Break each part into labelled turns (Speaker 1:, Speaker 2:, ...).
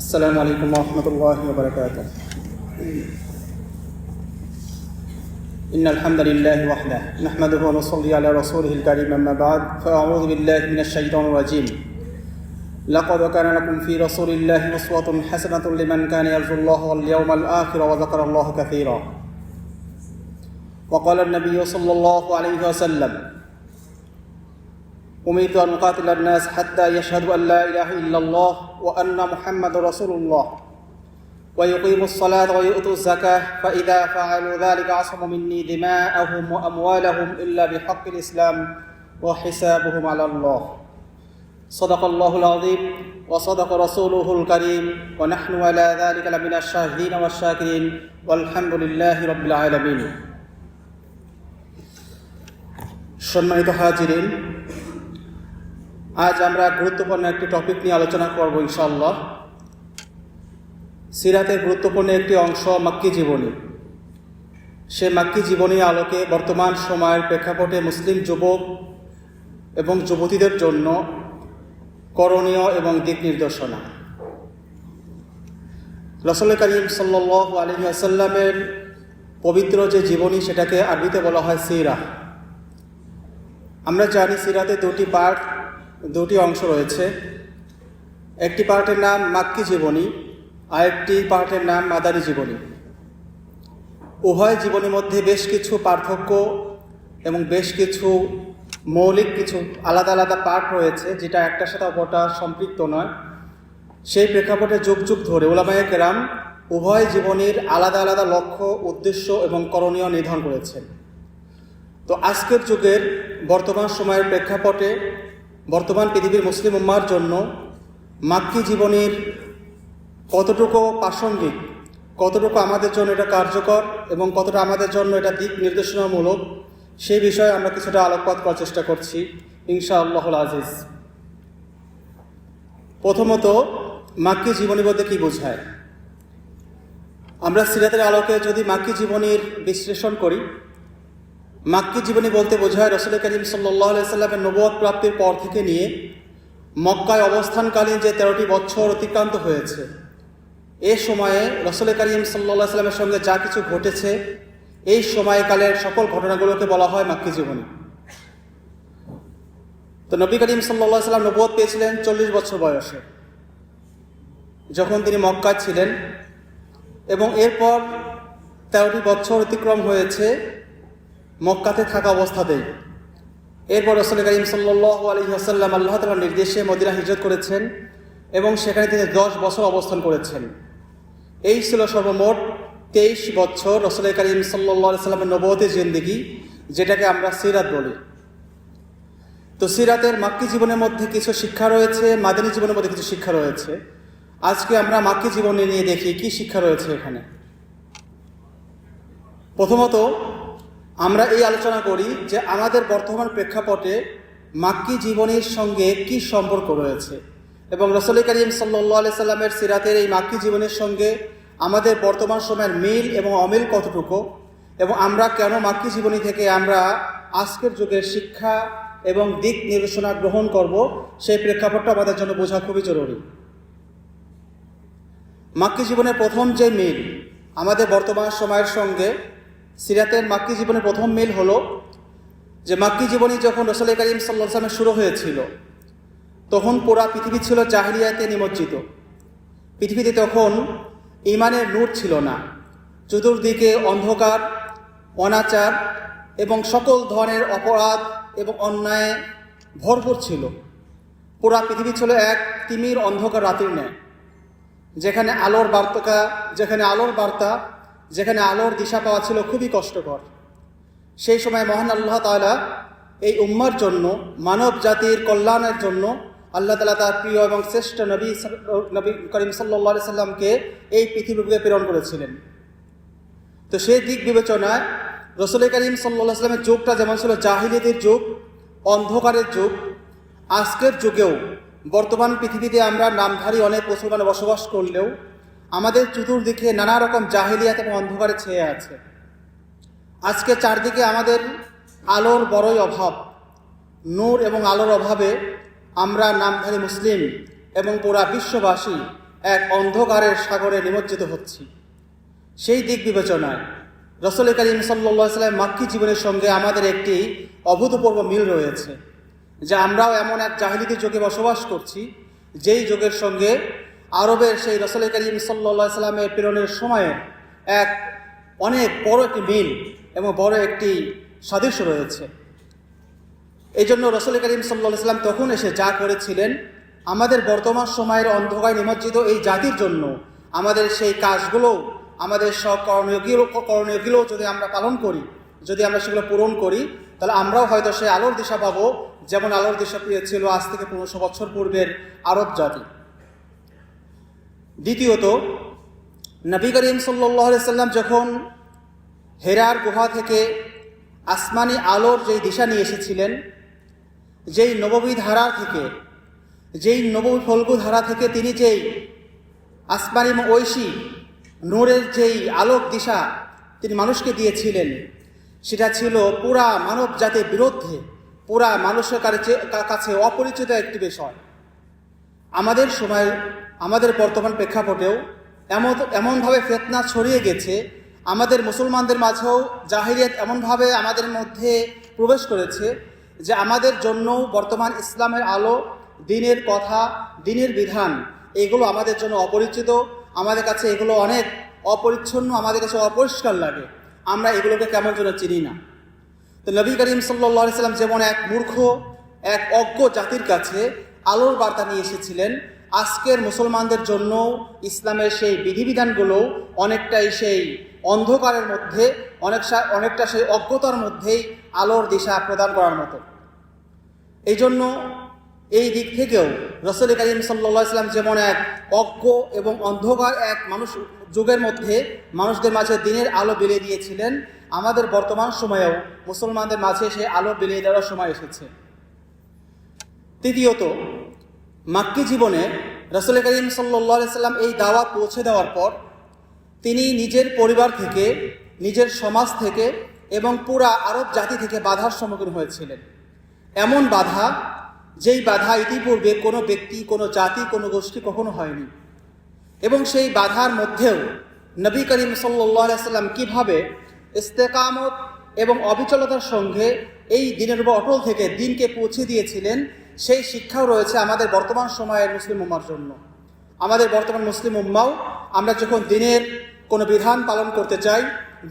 Speaker 1: السلام عليكم ورحمة الله وبركاته. إن الحمد لله وحده نحمده ونصلي على رسوله الكريم أما بعد فأعوذ بالله من الشيطان الرجيم. لقد كان لكم في رسول الله أسوة حسنة لمن كان يرجو الله واليوم الآخر وذكر الله كثيرا. وقال النبي صلى الله عليه وسلم: أمرت أن أقاتل الناس حتى يشهدوا أن لا إله إلا الله وأن محمد رسول الله ويقيموا الصلاة ويؤتوا الزكاة فإذا فعلوا ذلك عصموا مني دماءهم وأموالهم إلا بحق الإسلام وحسابهم على الله. صدق الله العظيم وصدق رسوله الكريم ونحن على ذلك لمن الشاهدين والشاكرين والحمد لله رب العالمين. সম্মানিত হাজিরিন, আজ আমরা গুরুত্বপূর্ণ একটি টপিক নিয়ে আলোচনা করব ইনশাআল্লাহ। সিরাতের গুরুত্বপূর্ণ একটি অংশ মাক্কি জীবনী। সে মাক্কি জীবনীর আলোকে বর্তমান সময়ের প্রেক্ষাপটে মুসলিম যুবক এবং যুবতীদের জন্য করণীয় এবং দিক নির্দেশনা। রাসূল করিম সাল্লাল্লাহু আলাইহি ওয়াসাল্লামের পবিত্র যে জীবনী, সেটাকে আরবিতে বলা হয় সিরা। আমরা জানি সিরাতে দুটি অংশ রয়েছে। একটি পার্টের নাম মাক্কি জীবনী, আরেকটি পার্টের নাম মাদানী জীবনী। উভয় জীবনীর মধ্যে বেশ কিছু পার্থক্য এবং বেশ কিছু মৌলিক কিছু আলাদা আলাদা পার্ট রয়েছে, যেটা একটার সাথে অপরটা সম্পৃক্ত নয়। সেই প্রেক্ষাপটে যুগ যুগ ধরে উলামায়ে কেরাম উভয় জীবনীর আলাদা আলাদা লক্ষ্য, উদ্দেশ্য এবং করণীয় নির্ধারণ করেছেন। তো আজকের যুগের বর্তমান সময়ের প্রেক্ষাপটে বর্তমান পৃথিবীর মুসলিম উম্মার জন্য মাক্কি জীবনীর কতটুকু প্রাসঙ্গিক, কতটুকু আমাদের জন্য এটা কার্যকর এবং কতটা আমাদের জন্য এটা দিক নির্দেশনামূলক, সেই বিষয়ে আমরা কিছুটা আলোকপাত করার চেষ্টা করছি ইনশাআল্লাহুল আজিজ। প্রথমত, মাক্কি জীবনী বলতে কী বোঝায়? আমরা সিরাতের আলোকে যদি মাক্কি জীবনীর বিশ্লেষণ করি, মাক্কি জীবনী বলতে বোঝায় রাসূল করিম সাল্লাল্লাহু আলাইহি ওয়াসাল্লামের নবুয়ত প্রাপ্তির পর থেকে নিয়ে মক্কায় অবস্থানকালীন যে 13টি বছর অতিক্রান্ত হয়েছে, এ সময়ে রাসূল করিম সাল্লাল্লাহু আলাইহি ওয়াসাল্লামের সঙ্গে যা কিছু ঘটেছে, এই সময়কালের সকল ঘটনাগুলোকে বলা হয় মাক্কি জীবনী। তো নবী করিম সাল্লাল্লাহু আলাইহি ওয়াসাল্লাম নবুয়ত পেয়েছিলেন 40 বছর বয়সে, যখন তিনি মক্কায় ছিলেন, এবং এরপর 13টি বছর অতিক্রম হয়েছে মক্কাতে থাকা অবস্থাতেই। এরপর রাসূল করিম সাল্লাল্লাহু আলাইহি ওয়াসাল্লাম আল্লাহ তাআলার নির্দেশে মদিনা হিজরত করেছেন এবং সেখানে তিনি 10 বছর অবস্থান করেছেন। এই ছিল সর্বমোট 23 বছর রাসূল করিম সাল্লাল্লাহু আলাইহি ওয়াসাল্লামের নবুয়তের জিন্দেগি, যেটাকে আমরা সিরাত বলি। তো সিরাতের মাক্কি জীবনের মধ্যে কিছু শিক্ষা রয়েছে, মাদানী জীবনের মধ্যে কিছু শিক্ষা রয়েছে। আজকে আমরা মাক্কি জীবনী নিয়ে দেখি কি শিক্ষা রয়েছে এখানে। প্রথমত, আমরা এই আলোচনা করি যে আমাদের বর্তমান প্রেক্ষাপটে মাক্কি জীবনীর সঙ্গে কি সম্পর্ক রয়েছে এবং রাসূল করিম সাল্লাল্লাহু আলাইহি সাল্লামের সিরাতের এই মাক্কি জীবনের সঙ্গে আমাদের বর্তমান সময়ের মিল এবং অমিল কতটুকু, এবং আমরা কেন মাক্কি জীবনী থেকে আমরা আজকের যুগের শিক্ষা এবং দিক নির্দেশনা গ্রহণ করব, সেই প্রেক্ষাপটটা আমাদের জন্য বোঝা খুবই জরুরি। মাক্কি জীবনের প্রথম যে মিল আমাদের বর্তমান সময়ের সঙ্গে, সিরাতের মাক্কি জীবনের প্রথম মিল হলো যে মাক্কি জীবনী যখন রাসূল করিম সাল্লাল্লাহু আলাইহি ওয়াসাল্লামের শুরু হয়েছিল, তখন পুরা পৃথিবী ছিল জাহিলিয়াতে নিমজ্জিত। পৃথিবীতে তখন ঈমানের নূর ছিল না, চতুর্দিকে অন্ধকার, অনাচার এবং সকল ধরনের অপরাধ এবং অন্যায় ভরপুর ছিল। পুরা পৃথিবী ছিল এক তিমির অন্ধকার রাতের ন্যায়, যেখানে আলোর বার্তা, যেখানে আলোর দিশা পাওয়া ছিল খুবই কষ্টকর। সেই সময় মহান আল্লাহ তাআলা এই উম্মার জন্য, মানব জাতির কল্যাণের জন্য আল্লাহ তাআলা তার প্রিয় এবং শ্রেষ্ঠ নবী করিম সাল্লাল্লাহু আলাইহি সাল্লামকে এই পৃথিবীতে প্রেরণ করেছিলেন। তো সেই দিক বিবেচনায় রাসূল করিম সাল্লাল্লাহু আলাইহি সাল্লামের যুগটা যেমন ছিল জাহিলিয়াতের যুগ, অন্ধকারের যুগ, আজকের যুগেও বর্তমান পৃথিবীতে আমরা নামধারী অনেক মুসলমান বসবাস করলেও আমাদের চতুর্দিকে নানা রকম জাহিলিয়াত এবং অন্ধকারে ছেয়ে আছে। আজকে চারদিকে আমাদের আলোর বড়ই অভাব। নূর এবং আলোর অভাবে আমরা নামধারী মুসলিম এবং পুরা বিশ্ববাসী এক অন্ধকারের সাগরে নিমজ্জিত হচ্ছি। সেই দিক বিবেচনায় রাসূল করিম সাল্লাল্লাহু আলাইহি ওয়াসাল্লাম মাক্কি জীবনের সঙ্গে আমাদের একটি অভূতপূর্ব মিল রয়েছে, যে আমরাও এমন এক জাহিলিয়াতি যুগে বসবাস করছি, যেই যুগের সঙ্গে আরবের সেই রাসূল করিম সাল্লাল্লাহু আলাইহি ওয়াসাল্লামের প্রেরণের সময়ে এক অনেক বড় একটি মিল এবং বড় একটি সাদৃশ্য রয়েছে। এই জন্য রাসূল করিম সাল্লাল্লাহু আলাইহি ওয়াসাল্লাম তখন এসে যা করেছিলেন, আমাদের বর্তমান সময়ের অন্ধকারে নিমজ্জিত এই জাতির জন্য আমাদের সেই কাজগুলো, আমাদের সব করণীয়গুলো যদি আমরা পালন করি, যদি আমরা সেগুলো পূরণ করি, তাহলে আমরাও হয়তো সেই আলোর দিশা পাবো, যেমন আলোর দিশা পেয়েছিল আজ থেকে 1500 বছর পূর্বের আরব জাতি। দ্বিতীয়ত, নবী করিম সাল্লাল্লাহু আলাইহি ওয়াসাল্লাম যখন হেরার গুহা থেকে আসমানি আলোর যেই দিশা নিয়ে এসেছিলেন, যেই নববী ধারা থেকে, যেই নববী ফল্গু ধারা থেকে তিনি যেই আসমানি ঐশী নূরের যেই আলোক দিশা তিনি মানুষকে দিয়েছিলেন, সেটা ছিল পুরা মানব জাতির বিরুদ্ধে, পুরা মানুষের কাছে অপরিচিত একটি বিষয়। আমাদের সময়, আমাদের বর্তমান প্রেক্ষাপটেও এমনভাবে ফিতনা ছড়িয়ে গেছে, আমাদের মুসলমানদের মাঝেও জাহিলিয়াত এমনভাবে আমাদের মধ্যে প্রবেশ করেছে যে আমাদের জন্য বর্তমান ইসলামের আলো, দ্বীনের কথা, দ্বীনের বিধান এগুলো আমাদের জন্য অপরিচিত। আমাদের কাছে এগুলো অনেক অপরিচ্ছন্ন, আমাদের কাছে অপরিষ্কার লাগে, আমরা এগুলোকে কেমন যেন চিনি না। তো নবী করিম সাল্লাল্লাহু আলাইহি ওয়াসাল্লাম যেমন এক মূর্খ, এক অজ্ঞ জাতির কাছে আলোর বার্তা নিয়ে এসেছিলেন, আজকের মুসলমানদের জন্য ইসলামের সেই বিধিবিধানগুলো অনেকটাই সেই অন্ধকারের মধ্যে, অনেকটা সেই অজ্ঞতার মধ্যেই আলোর দিশা প্রদান করার মতো। এই জন্য এই দিক থেকেও রাসূল করিম সাল্লাল্লাহু আলাইহি ওয়াসাল্লাম যেমন এক অজ্ঞ এবং অন্ধকার এক যুগের মধ্যে মানুষদের মাঝে দ্বীনের আলো বিলিয়ে দিয়েছিলেন, আমাদের বর্তমান সময়েও মুসলমানদের মাঝে সেই আলো বিলিয়ে দেওয়ার সময় এসেছে। তৃতীয়ত, মাক্কি জীবনে রাসূল করিম সাল্লাল্লাহু আলাইহি ওয়াসাল্লাম এই দাওয়াত পৌঁছে দেওয়ার পর তিনি নিজের পরিবার থেকে, নিজের সমাজ থেকে এবং পুরা আরব জাতি থেকে বাধার সম্মুখীন হয়েছিলেন। এমন বাধা, যেই বাধা ইতিপূর্বে কোনো ব্যক্তি, কোনো জাতি, কোনো গোষ্ঠী কখনো হয়নি। এবং সেই বাধার মধ্যেও নবী করিম সাল্লাল্লাহু আলাইহি ওয়াসাল্লাম কীভাবে ইস্তেকামত এবং অবিচলতার সঙ্গে এই দ্বীনের উপর অটল থেকে দ্বীনকে পৌঁছে দিয়েছিলেন, সেই শিক্ষাও রয়েছে আমাদের বর্তমান সময়ের মুসলিম উম্মার জন্য। আমাদের বর্তমান মুসলিম উম্মাও আমরা যখন দ্বীনের কোনো বিধান পালন করতে চাই,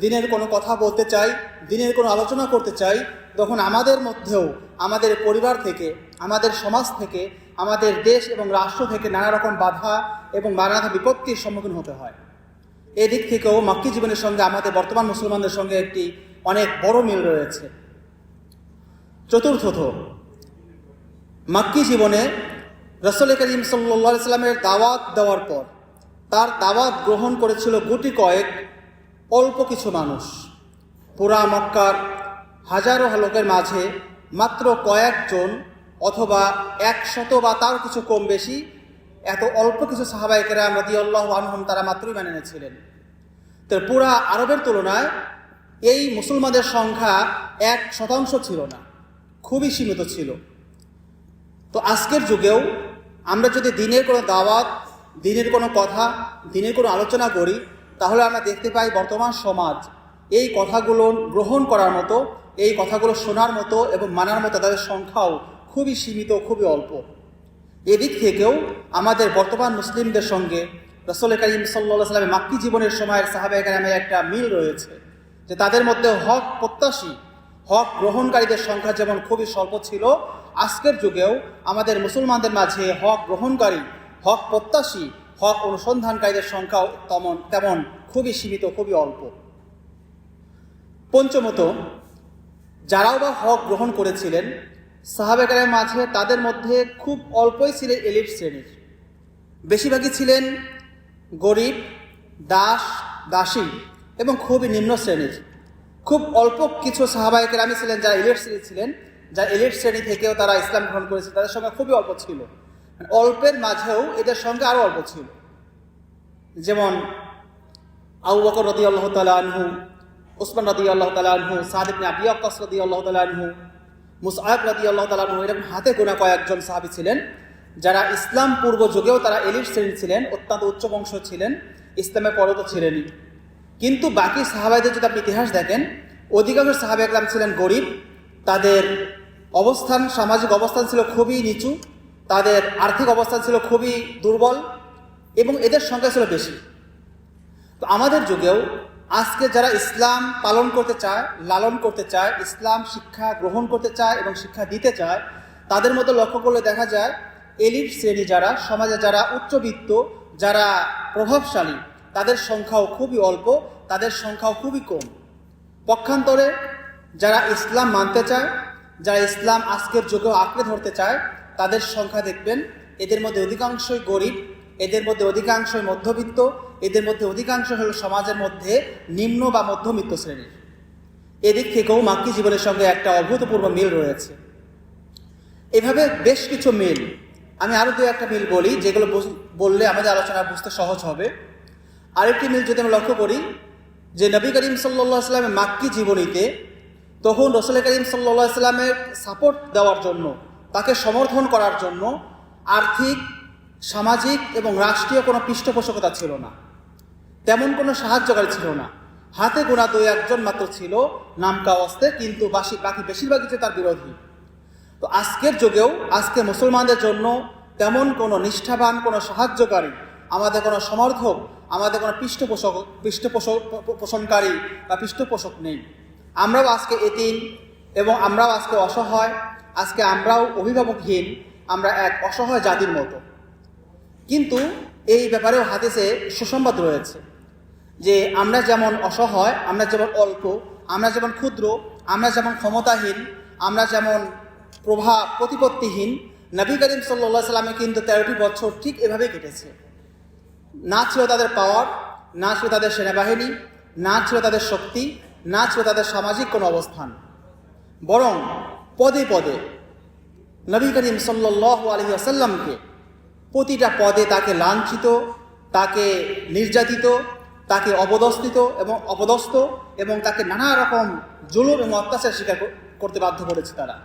Speaker 1: দ্বীনের কোনো কথা বলতে চাই, দ্বীনের কোনো আলোচনা করতে চাই, তখন আমাদের মধ্যেও আমাদের পরিবার থেকে, আমাদের সমাজ থেকে, আমাদের দেশ এবং রাষ্ট্র থেকে নানা রকম বাধা এবং নানা বিপত্তির সম্মুখীন হতে হয়। এদিক থেকেও মাক্কি জীবনের সঙ্গে আমাদের বর্তমান মুসলমানদের সঙ্গে একটি অনেক বড় মিল রয়েছে। চতুর্থত, মাক্কি জীবনে রাসূল করিম সাল্লাল্লাহু আলাইহি ওয়াসাল্লামের দাওয়াত দেওয়ার পর তার দাওয়াত গ্রহণ করেছিল গুটি কয়েক অল্প কিছু মানুষ। পুরা মক্কার হাজারো লোকের মাঝে মাত্র কয়েকজন অথবা 100 বা তার কিছু কম বেশি, এত অল্প কিছু সাহাবায়ে কেরাম রাদিয়াল্লাহু আনহুম তারা মাত্রই মেনে নিয়েছিলেন। তো পুরা আরবের তুলনায় এই মুসলমানদের সংখ্যা 1% ছিল না, খুবই সীমিত ছিল। তো আজকের যুগেও আমরা যদি দ্বীনের কোনো দাওয়াত, দ্বীনের কোনো কথা, দ্বীনের কোনো আলোচনা করি, তাহলে আমরা দেখতে পাই বর্তমান সমাজ এই কথাগুলো গ্রহণ করার মতো, এই কথাগুলো শোনার মতো এবং মানার মতো তাদের সংখ্যাও খুবই সীমিত, খুবই অল্প। এদিক থেকেও আমাদের বর্তমান মুসলিমদের সঙ্গে রাসূল করিম সাল্লাল্লাহু আলাইহি ওয়াসাল্লামের মাক্কি জীবনের সময়ের সাহাবায়ে কেরামের একটা মিল রয়েছে, যে তাদের মধ্যে হক প্রত্যাশী, হক গ্রহণকারীদের সংখ্যা যেমন খুবই স্বল্প ছিল, আজকের যুগেও আমাদের মুসলমানদের মাঝে হক গ্রহণকারী, হক প্রত্যাশী, হক অনুসন্ধানকারীদের সংখ্যাও তেমন খুবই সীমিত, খুবই অল্প। পঞ্চমত, যারাও বা হক গ্রহণ করেছিলেন সাহাবায়ে কেরামের মাঝে, তাদের মধ্যে খুব অল্পই ছিলেন এলিট শ্রেণীর, বেশিরভাগই ছিলেন গরিব, দাস, দাসী এবং খুবই নিম্ন শ্রেণীর। খুব অল্প কিছু সাহাবায়ে কেরামই ছিলেন যারা এলিট শ্রেণী ছিলেন, যারা এলিট শ্রেণী থেকেও তারা ইসলাম গ্রহণ করেছে, তাদের সংখ্যা খুবই অল্প ছিল। অল্পের মাঝেও এদের সংখ্যা আরও অল্প ছিল। যেমন আবু বকর রাদিয়াল্লাহু তাআলা আনহু, উসমান রাদিয়াল্লাহু তাআলা আনহু, সাদ ইবনে আবি ওয়াক্কাস রাদিয়াল্লাহু তাআলা আনহু, মুসআব রাদিয়াল্লাহু তাআলা আনহু, এরকম হাতে গোনা কয়েকজন সাহাবী ছিলেন যারা ইসলাম পূর্ব যুগেও তারা এলিট শ্রেণী ছিলেন, অত্যন্ত উচ্চ বংশ ছিলেন, ইসলামের পরে তো ছিলেনই। কিন্তু বাকি সাহাবাইদের যদি আপনি ইতিহাস দেখেন, অধিকাংশ সাহাবা একরাম ছিলেন গরিব, তাদের অবস্থান, সামাজিক অবস্থান ছিল খুবই নিচু, তাদের আর্থিক অবস্থান ছিল খুবই দুর্বল এবং এদের সংখ্যা ছিল বেশি। তো আমাদের যুগেও আজকে যারা ইসলাম পালন করতে চায়, লালন করতে চায়, ইসলাম শিক্ষা গ্রহণ করতে চায় এবং শিক্ষা দিতে চায়, তাদের মধ্যে লক্ষ্য করলে দেখা যায় এলিট শ্রেণী যারা, সমাজে যারা উচ্চবিত্ত, যারা প্রভাবশালী, তাদের সংখ্যাও খুবই অল্প, তাদের সংখ্যাও খুবই কম। পক্ষান্তরে যারা ইসলাম মানতে চায়, যারা ইসলাম আজকের যুগেও আঁকড়ে ধরতে চায়, তাদের সংখ্যা দেখবেন এদের মধ্যে অধিকাংশই গরিব, এদের মধ্যে অধিকাংশই মধ্যবিত্ত, এদের মধ্যে অধিকাংশ হল সমাজের মধ্যে নিম্ন বা মধ্যবিত্ত শ্রেণীর। এদিক থেকেও মাক্কি জীবনের সঙ্গে একটা অভূতপূর্ব মিল রয়েছে। এভাবে বেশ কিছু মিল, আমি আরও দু একটা মিল বলি যেগুলো বললে আমাদের আলোচনা বুঝতে সহজ হবে। আরেকটি মিল যদি আমরা লক্ষ্য করি যে নবী করিম সাল্লাল্লাহু আলাইহি ওয়াসাল্লামের মাক্কি জীবনীতে তখন রাসূল করিম সাল্লাল্লাহু আলাইহি ওয়াসাল্লামের সাপোর্ট দেওয়ার জন্য, তাকে সমর্থন করার জন্য আর্থিক, সামাজিক এবং রাষ্ট্রীয় কোনো পৃষ্ঠপোষকতা ছিল না, তেমন কোনো সাহায্যকারী ছিল না। হাতে গোনা দুই একজন মাত্র ছিল নামকা অস্তে, কিন্তু বাকি বেশিরভাগই ছিল তার বিরোধী। তো আজকের যুগেও আজকে মুসলমানদের জন্য তেমন কোনো নিষ্ঠাবান, কোনো সাহায্যকারী, আমাদের কোনো সমর্থক, আমাদের কোনো পৃষ্ঠপোষণকারী বা পৃষ্ঠপোষক নেই। আমরাও আজকে এতিম এবং আমরাও আজকে অসহায়, আজকে আমরাও অভিভাবকহীন, আমরা এক অসহায় জাতির মতো। কিন্তু এই ব্যাপারেও হাদিসে সুসংবাদ রয়েছে যে আমরা যেমন অসহায়, আমরা যেমন অল্প, আমরা যেমন ক্ষুদ্র, আমরা যেমন ক্ষমতাহীন, আমরা যেমন প্রতিপত্তিহীন, নবী করিম সাল্লাল্লাহু আলাইহি ওয়াসাল্লামের কিন্তু 13টি বছর ঠিক এভাবেই কেটেছে। না ছিল তাদের পাওয়ার, না ছিল তাদের সেনাবাহিনী, না ছিল তাদের শক্তি, না ছিল তাদের সামাজিক কোনো অবস্থান, বরং পদে পদে নবী করিম সাল্লাল্লাহু আলাইহি ওয়াসাল্লামকে প্রতিটা পদে তাকে লাঞ্ছিত, তাকে নির্যাতিত, তাকে অপদস্থ এবং তাকে নানা রকম জুলুম এবং অত্যাচার স্বীকার করতে বাধ্য করেছে তারা।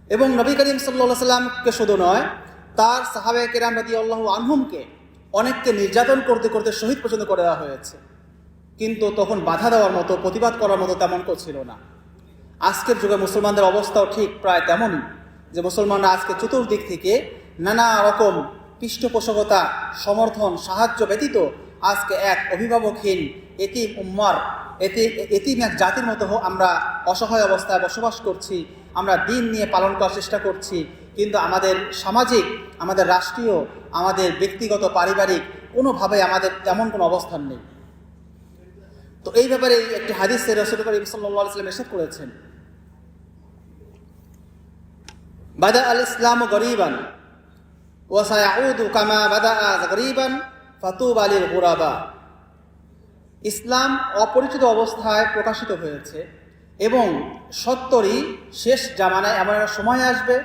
Speaker 1: এবং নবী করিম সাল্লাল্লাহু আলাইহি ওয়াসাল্লামকে শুধু নয়, তার সাহাবায়ে কেরাম রাদিয়াল্লাহু আনহুমকে অনেককে নির্যাতন করতে করতে শহীদ পর্যন্ত করে দেওয়া হয়েছে। কিন্তু তখন বাধা দেওয়ার মতো, প্রতিবাদ করার মতো তেমন কেউ ছিল না। আজকের যুগে মুসলমানদের অবস্থাও ঠিক প্রায় তেমনই, যে মুসলমানরা আজকে চতুর্দিক থেকে নানা রকম পৃষ্ঠপোষকতা, সমর্থন, সাহায্য ব্যতীত আজকে এক অভিভাবকহীন এতিম উম্মার, এতিম এক জাতির মতো আমরা অসহায় অবস্থায় বসবাস করছি। আমরা দিন নিয়ে পালন করার চেষ্টা করছি, কিন্তু আমাদের সামাজিক, আমাদের রাষ্ট্রীয়, আমাদের ব্যক্তিগত, পারিবারিক কোনোভাবে আমাদের তেমন কোনো অবস্থান নেই। তো এই ব্যাপারে একটি হাদিসে রাসূল করিম সাল্লাল্লাহু আলাইহি ওয়াসাল্লাম ইরশাদ করেছেন, বাদা আল ইসলামু গরীবান ওয়া সায়াউদু কামা বাদা গরীবান ফাতুবা লিল গুরাবা। ইসলাম অপরিচিত অবস্থায় প্রকাশিত হয়েছে এবং সত্তরই শেষ জামানায় এমন একটা সময় আসবে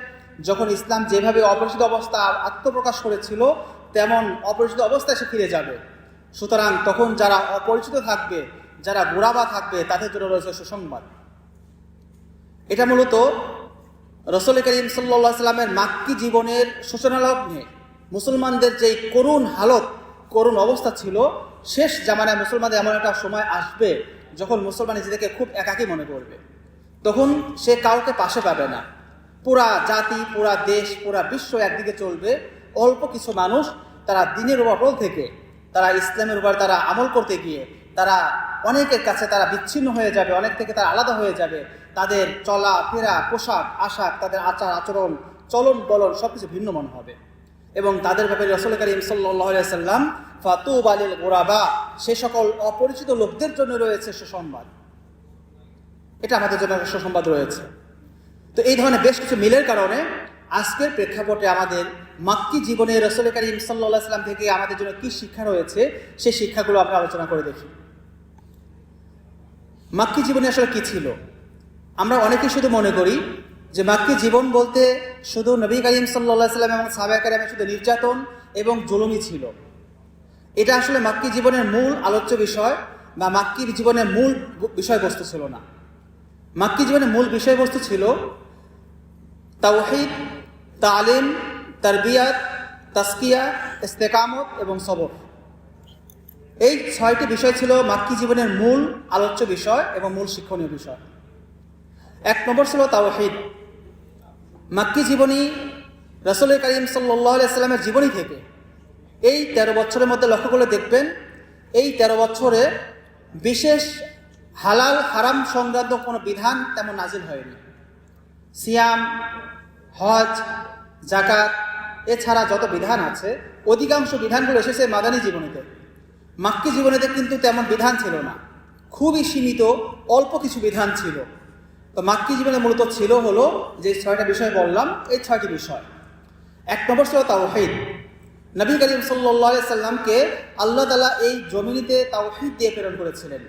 Speaker 1: যখন ইসলাম যেভাবে অপরিচিত অবস্থা আত্মপ্রকাশ করেছিল তেমন অপরিচিত অবস্থায় সে ফিরে যাবে। সুতরাং তখন যারা অপরিচিত থাকবে, যারা গুরাবা থাকবে, তাদের জন্য রয়েছে সুসংবাদ। এটা মূলত রাসূল করিম সাল্লাল্লাহু আলাইহি ওয়াসাল্লামের মাক্কি জীবনের সূচনা লগ্নে মুসলমানদের যেই করুণ হালত, করুণ অবস্থা ছিল, শেষ জামানায় মুসলমানদের এমন একটা সময় আসবে যখন মুসলমান নিজেদেরকে খুব একাকী মনে করবে। তখন সে কাউকে পাশে পাবে না। পুরা জাতি, পুরা দেশ, পুরা বিশ্ব একদিকে চলবে, অল্প কিছু মানুষ তারা দিনের উপর থেকে, তারা ইসলামের উপর তারা আমল করতে গিয়ে তারা অনেকের কাছে তারা বিচ্ছিন্ন হয়ে যাবে, অনেক থেকে তারা আলাদা হয়ে যাবে। তাদের চলা ফেরা, পোশাক আশাক, তাদের আচার আচরণ, চলন বলন সব কিছু ভিন্ন মনে হবে। এবং তাদের ব্যাপারে রাসূল করিম সাল্লাল্লাহু আলাইহি ওয়াসাল্লাম ফাতুবা লিল গুরাবা, সে সকল অপরিচিত লোকদের জন্য রয়েছে সুসংবাদ। এটা আমাদের জন্য সুসংবাদ রয়েছে। তো এই ধরনের বেশ কিছু মিলের কারণে আজকের প্রেক্ষাপটে আমাদের মাক্কি জীবনে রাসূল করিম সাল্লাল্লাহু আলাইহি ওয়াসাল্লাম থেকে আমাদের জন্য কী শিক্ষা রয়েছে, সেই শিক্ষাগুলো আমরা আলোচনা করে দেখি। মাক্কি জীবনে আসলে কী ছিল? আমরা অনেকেই শুধু মনে করি যে মাক্কি জীবন বলতে শুধু নবী করিম সাল্লাল্লাহু আলাইহি ওয়াসাল্লাম এবং সাহাবায়ে কেরামের শুধু নির্যাতন এবং জুলুমই ছিল। এটা আসলে মাক্কি জীবনের মূল আলোচ্য বিষয় বা মাক্কি জীবনের মূল বিষয়বস্তু ছিল না। মাক্কি জীবনের মূল বিষয়বস্তু ছিল তাওহীদ, তালিম, তারবিয়াত তাসকিয়া, ইস্তেকামত এবং সবর। এই 6টি বিষয় ছিল মাক্কি জীবনের মূল আলোচ্য বিষয় এবং মূল শিক্ষণীয় বিষয়। 1 নম্বর ছিল তাওহীদ। মাক্কি জীবনী রাসূল করিম সাল্লাল্লাহু আলাইহি সাল্লামের জীবনী থেকে এই 13 বছরের মধ্যে লক্ষ্য করে দেখবেন, এই 13 বছরে বিশেষ হালাল হারাম সংক্রান্ত কোনো বিধান তেমন নাজিল হয়নি। সিয়াম, হজ, যাকাত এছাড়া যত বিধান আছে অধিকাংশ বিধানগুলো এসেছে মাদানী জীবনীতে। মাক্কি জীবনীতে কিন্তু তেমন বিধান ছিল না, খুবই সীমিত অল্প কিছু বিধান ছিল। তো মাক্কি জীবনে মূলত ছিল হলো যে 6টা বিষয় বললাম, এই 6টি বিষয়। 1 নম্বর ছিল তাওহীদ। নবী করিম সাল্লাল্লাহু আলাইহি সাল্লামকে আল্লাহ তাআলা এই জমিনেতে তাওহীদ দিয়ে প্রেরণ করেছিলেন।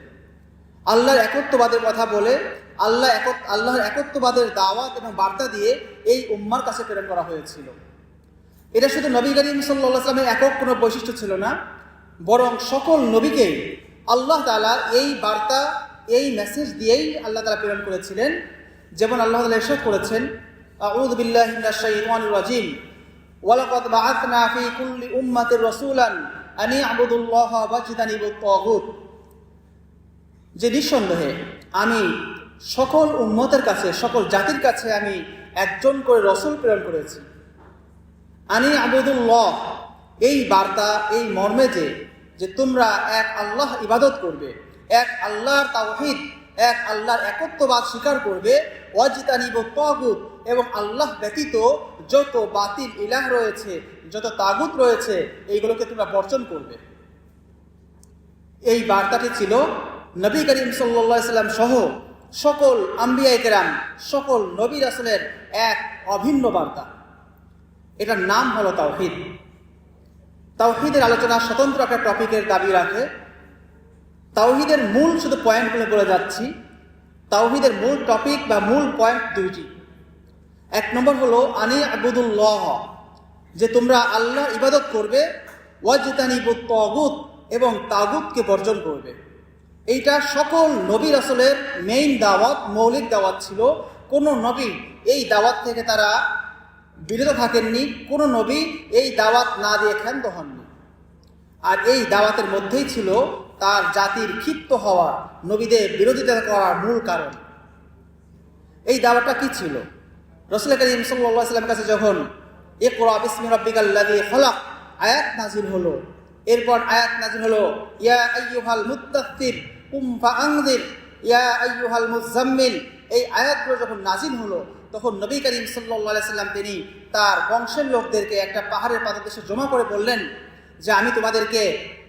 Speaker 1: আল্লাহর একত্ববাদের কথা বলে আল্লাহর একত্ববাদের দাওয়াত এবং বার্তা দিয়ে এই উম্মার কাছে প্রেরণ করা হয়েছিল। এটা শুধু নবী করিম সাল্লাল্লাহু আলাইহি সাল্লামের একক কোনো বৈশিষ্ট্য ছিল না, বরং সকল নবীকেই আল্লাহ তাআলা এই বার্তা, এই মেসেজ দিয়েই আল্লাহ তাআলা প্রেরণ করেছিলেন। যেমন আল্লাহ তাআলা ইরশাদ করেছেন, আউযু বিল্লাহি মিনাশ শাইতানির রাজিম, ওয়ালাকাদ বাআসনা ফি কুল্লি উম্মাতির রাসূলান আন ই'বুদুল্লাহা ওয়াজতানিবুত তাগুত। যে নিঃসন্দেহে আমি সকল উম্মতের কাছে, সকল জাতির কাছে আমি একজন করে রসূল প্রেরণ করেছি। আনি আবুদুল্লাহ, এই বার্তা এই মর্মে যে তোমরা এক আল্লাহ ইবাদত করবে, এক আল্লাহর তাওহীদ, এক আল্লাহর একত্ববাদ স্বীকার করবে, ওয়াজতানিবুত তাগুত, এবং আল্লাহ ব্যতীত যত বাতিল ইলাহ রয়েছে, যত তাগুত রয়েছে, এইগুলোকে তোমরা বর্জন করবে। এই বার্তাটি ছিল নবী করিম সাল্লাল্লাহু আলাইহি সাল্লাম সহ সকল আম্বিয়ায়ে কেরাম, সকল নবী রাসূলের এক অভিন্ন বার্তা। এটার নাম হলো তাওহীদ। তাওহীদের আলোচনা স্বতন্ত্র একটা টপিকের দাবি রাখে। তাওহীদের মূল শুধু পয়েন্টগুলো বলে যাচ্ছি। তাওহীদের মূল টপিক বা মূল পয়েন্ট 2টি। 1 নম্বর হলো আনি আবুদুল্লাহ, যে তোমরা আল্লাহর ইবাদত করবে, ওয়াজতানিবুত তাগুত, এবং তাগুতকে বর্জন করবে। এইটা সকল নবী রাসূলের মেইন দাওয়াত, মৌলিক দাওয়াত ছিল। কোনো নবী এই দাওয়াত থেকে তারা বিরত থাকেননি, কোনো নবী এই দাওয়াত না দিয়ে ক্ষান্ত হননি। আর এই দাওয়াতের মধ্যেই ছিল তার জাতির ক্ষিপ্ত হওয়া, নবীদের বিরোধিতা করার মূল কারণ। এই দাওয়াতটা কি ছিল? রাসূল করিম সাল্লাল্লাহু আলাইহি ওয়াসাল্লামের কাছে যখন ইকরা বিসমি রাব্বিকাল্লাযী খলাক আয়াত নাযিল হলো, এরপর আয়াত নাযিল হলো ইয়া আইয়ুহাল মুদ্দাথির কুম ফাআনযির, ইয়া আইয়ুহাল মুযাম্মিল। এই আয়াতগুলো যখন নাযিল হলো তখন নবী করিম সাল্লাল্লাহু আলাইহি ওয়াসাল্লাম তিনি তার বংশের লোকদেরকে একটা পাহাড়ের পাদদেশে জমা করে বললেন যে আমি তোমাদেরকে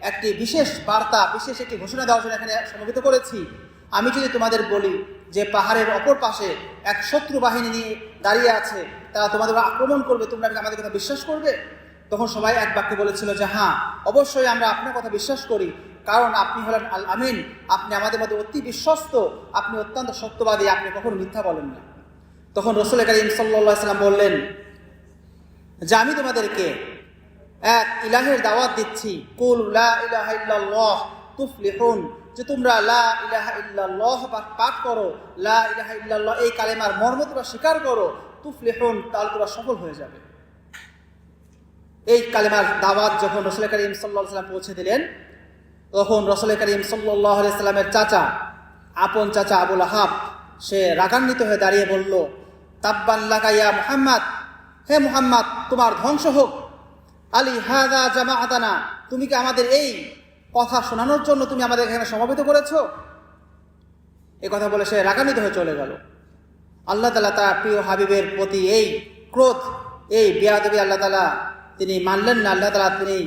Speaker 1: একটি বিশেষ বার্তা, বিশেষ একটি ঘোষণা দেওয়ার জন্য এখানে সমবেত করেছি। আমি যদি তোমাদের বলি যে পাহাড়ের অপর পাশে এক শত্রু বাহিনী নিয়ে দাঁড়িয়ে আছে, তারা তোমাদের আক্রমণ করবে, তোমরা আমাদের কথা বিশ্বাস করবে? তখন সবাই এক বাক্যে বলেছিল যে হ্যাঁ, অবশ্যই আমরা আপনার কথা বিশ্বাস করি, কারণ আপনি হলেন আল আমিন, আপনি আমাদের মধ্যে অতি বিশ্বস্ত, আপনি অত্যন্ত সত্যবাদী, আপনি কখনো মিথ্যা বলেন না। তখন রাসূল করিম সাল্লাল্লাহু আলাইহি ওয়াসাল্লাম বললেন যে আমি তোমাদেরকে এক ইলাহের দাওয়াত দিচ্ছি, কুল লা ইলাহা ইল্লাল্লাহ তুফলিহুন, যে তোমরা লা ইলাহা ইল্লাল্লাহ পাঠ করো, লা ইলাহা ইল্লাল্লাহ এই কালেমার মর্ম তোমরা স্বীকার করো, তুফলিহুন, তাহলে তোমরা সফল হয়ে যাবে। এই কালেমার দাওয়াত যখন রাসূল করিম সাল্লাল্লাহু আলাইহি ওয়াসাল্লাম পৌঁছে দিলেন, তখন রাসূল করিম সাল্লাল্লাহু আলাইহি ওয়াসাল্লামের চাচা, আপন চাচা আবু লাহাব, সে রাগান্বিত হয়ে দাঁড়িয়ে বলল, তাব্বান লাকা ইয়া মুহাম্মদ, হে মুহাম্মদ তোমার ধ্বংস হোক, আলী হাযা জামাআতানা, তুমি কি আমাদের এই কথা শোনানোর জন্য তুমি আমাদের এখানে সমবেত করেছো? এই কথা বলে সে রাগান্বিত হয়ে চলে গেল। আল্লাহ তাআলা তার প্রিয় হাবিবের প্রতি এই ক্রোধ, এই বেয়াদবি আল্লাহ তাআলা তিনি মানলেন না। আল্লাহ তাআলা তিনি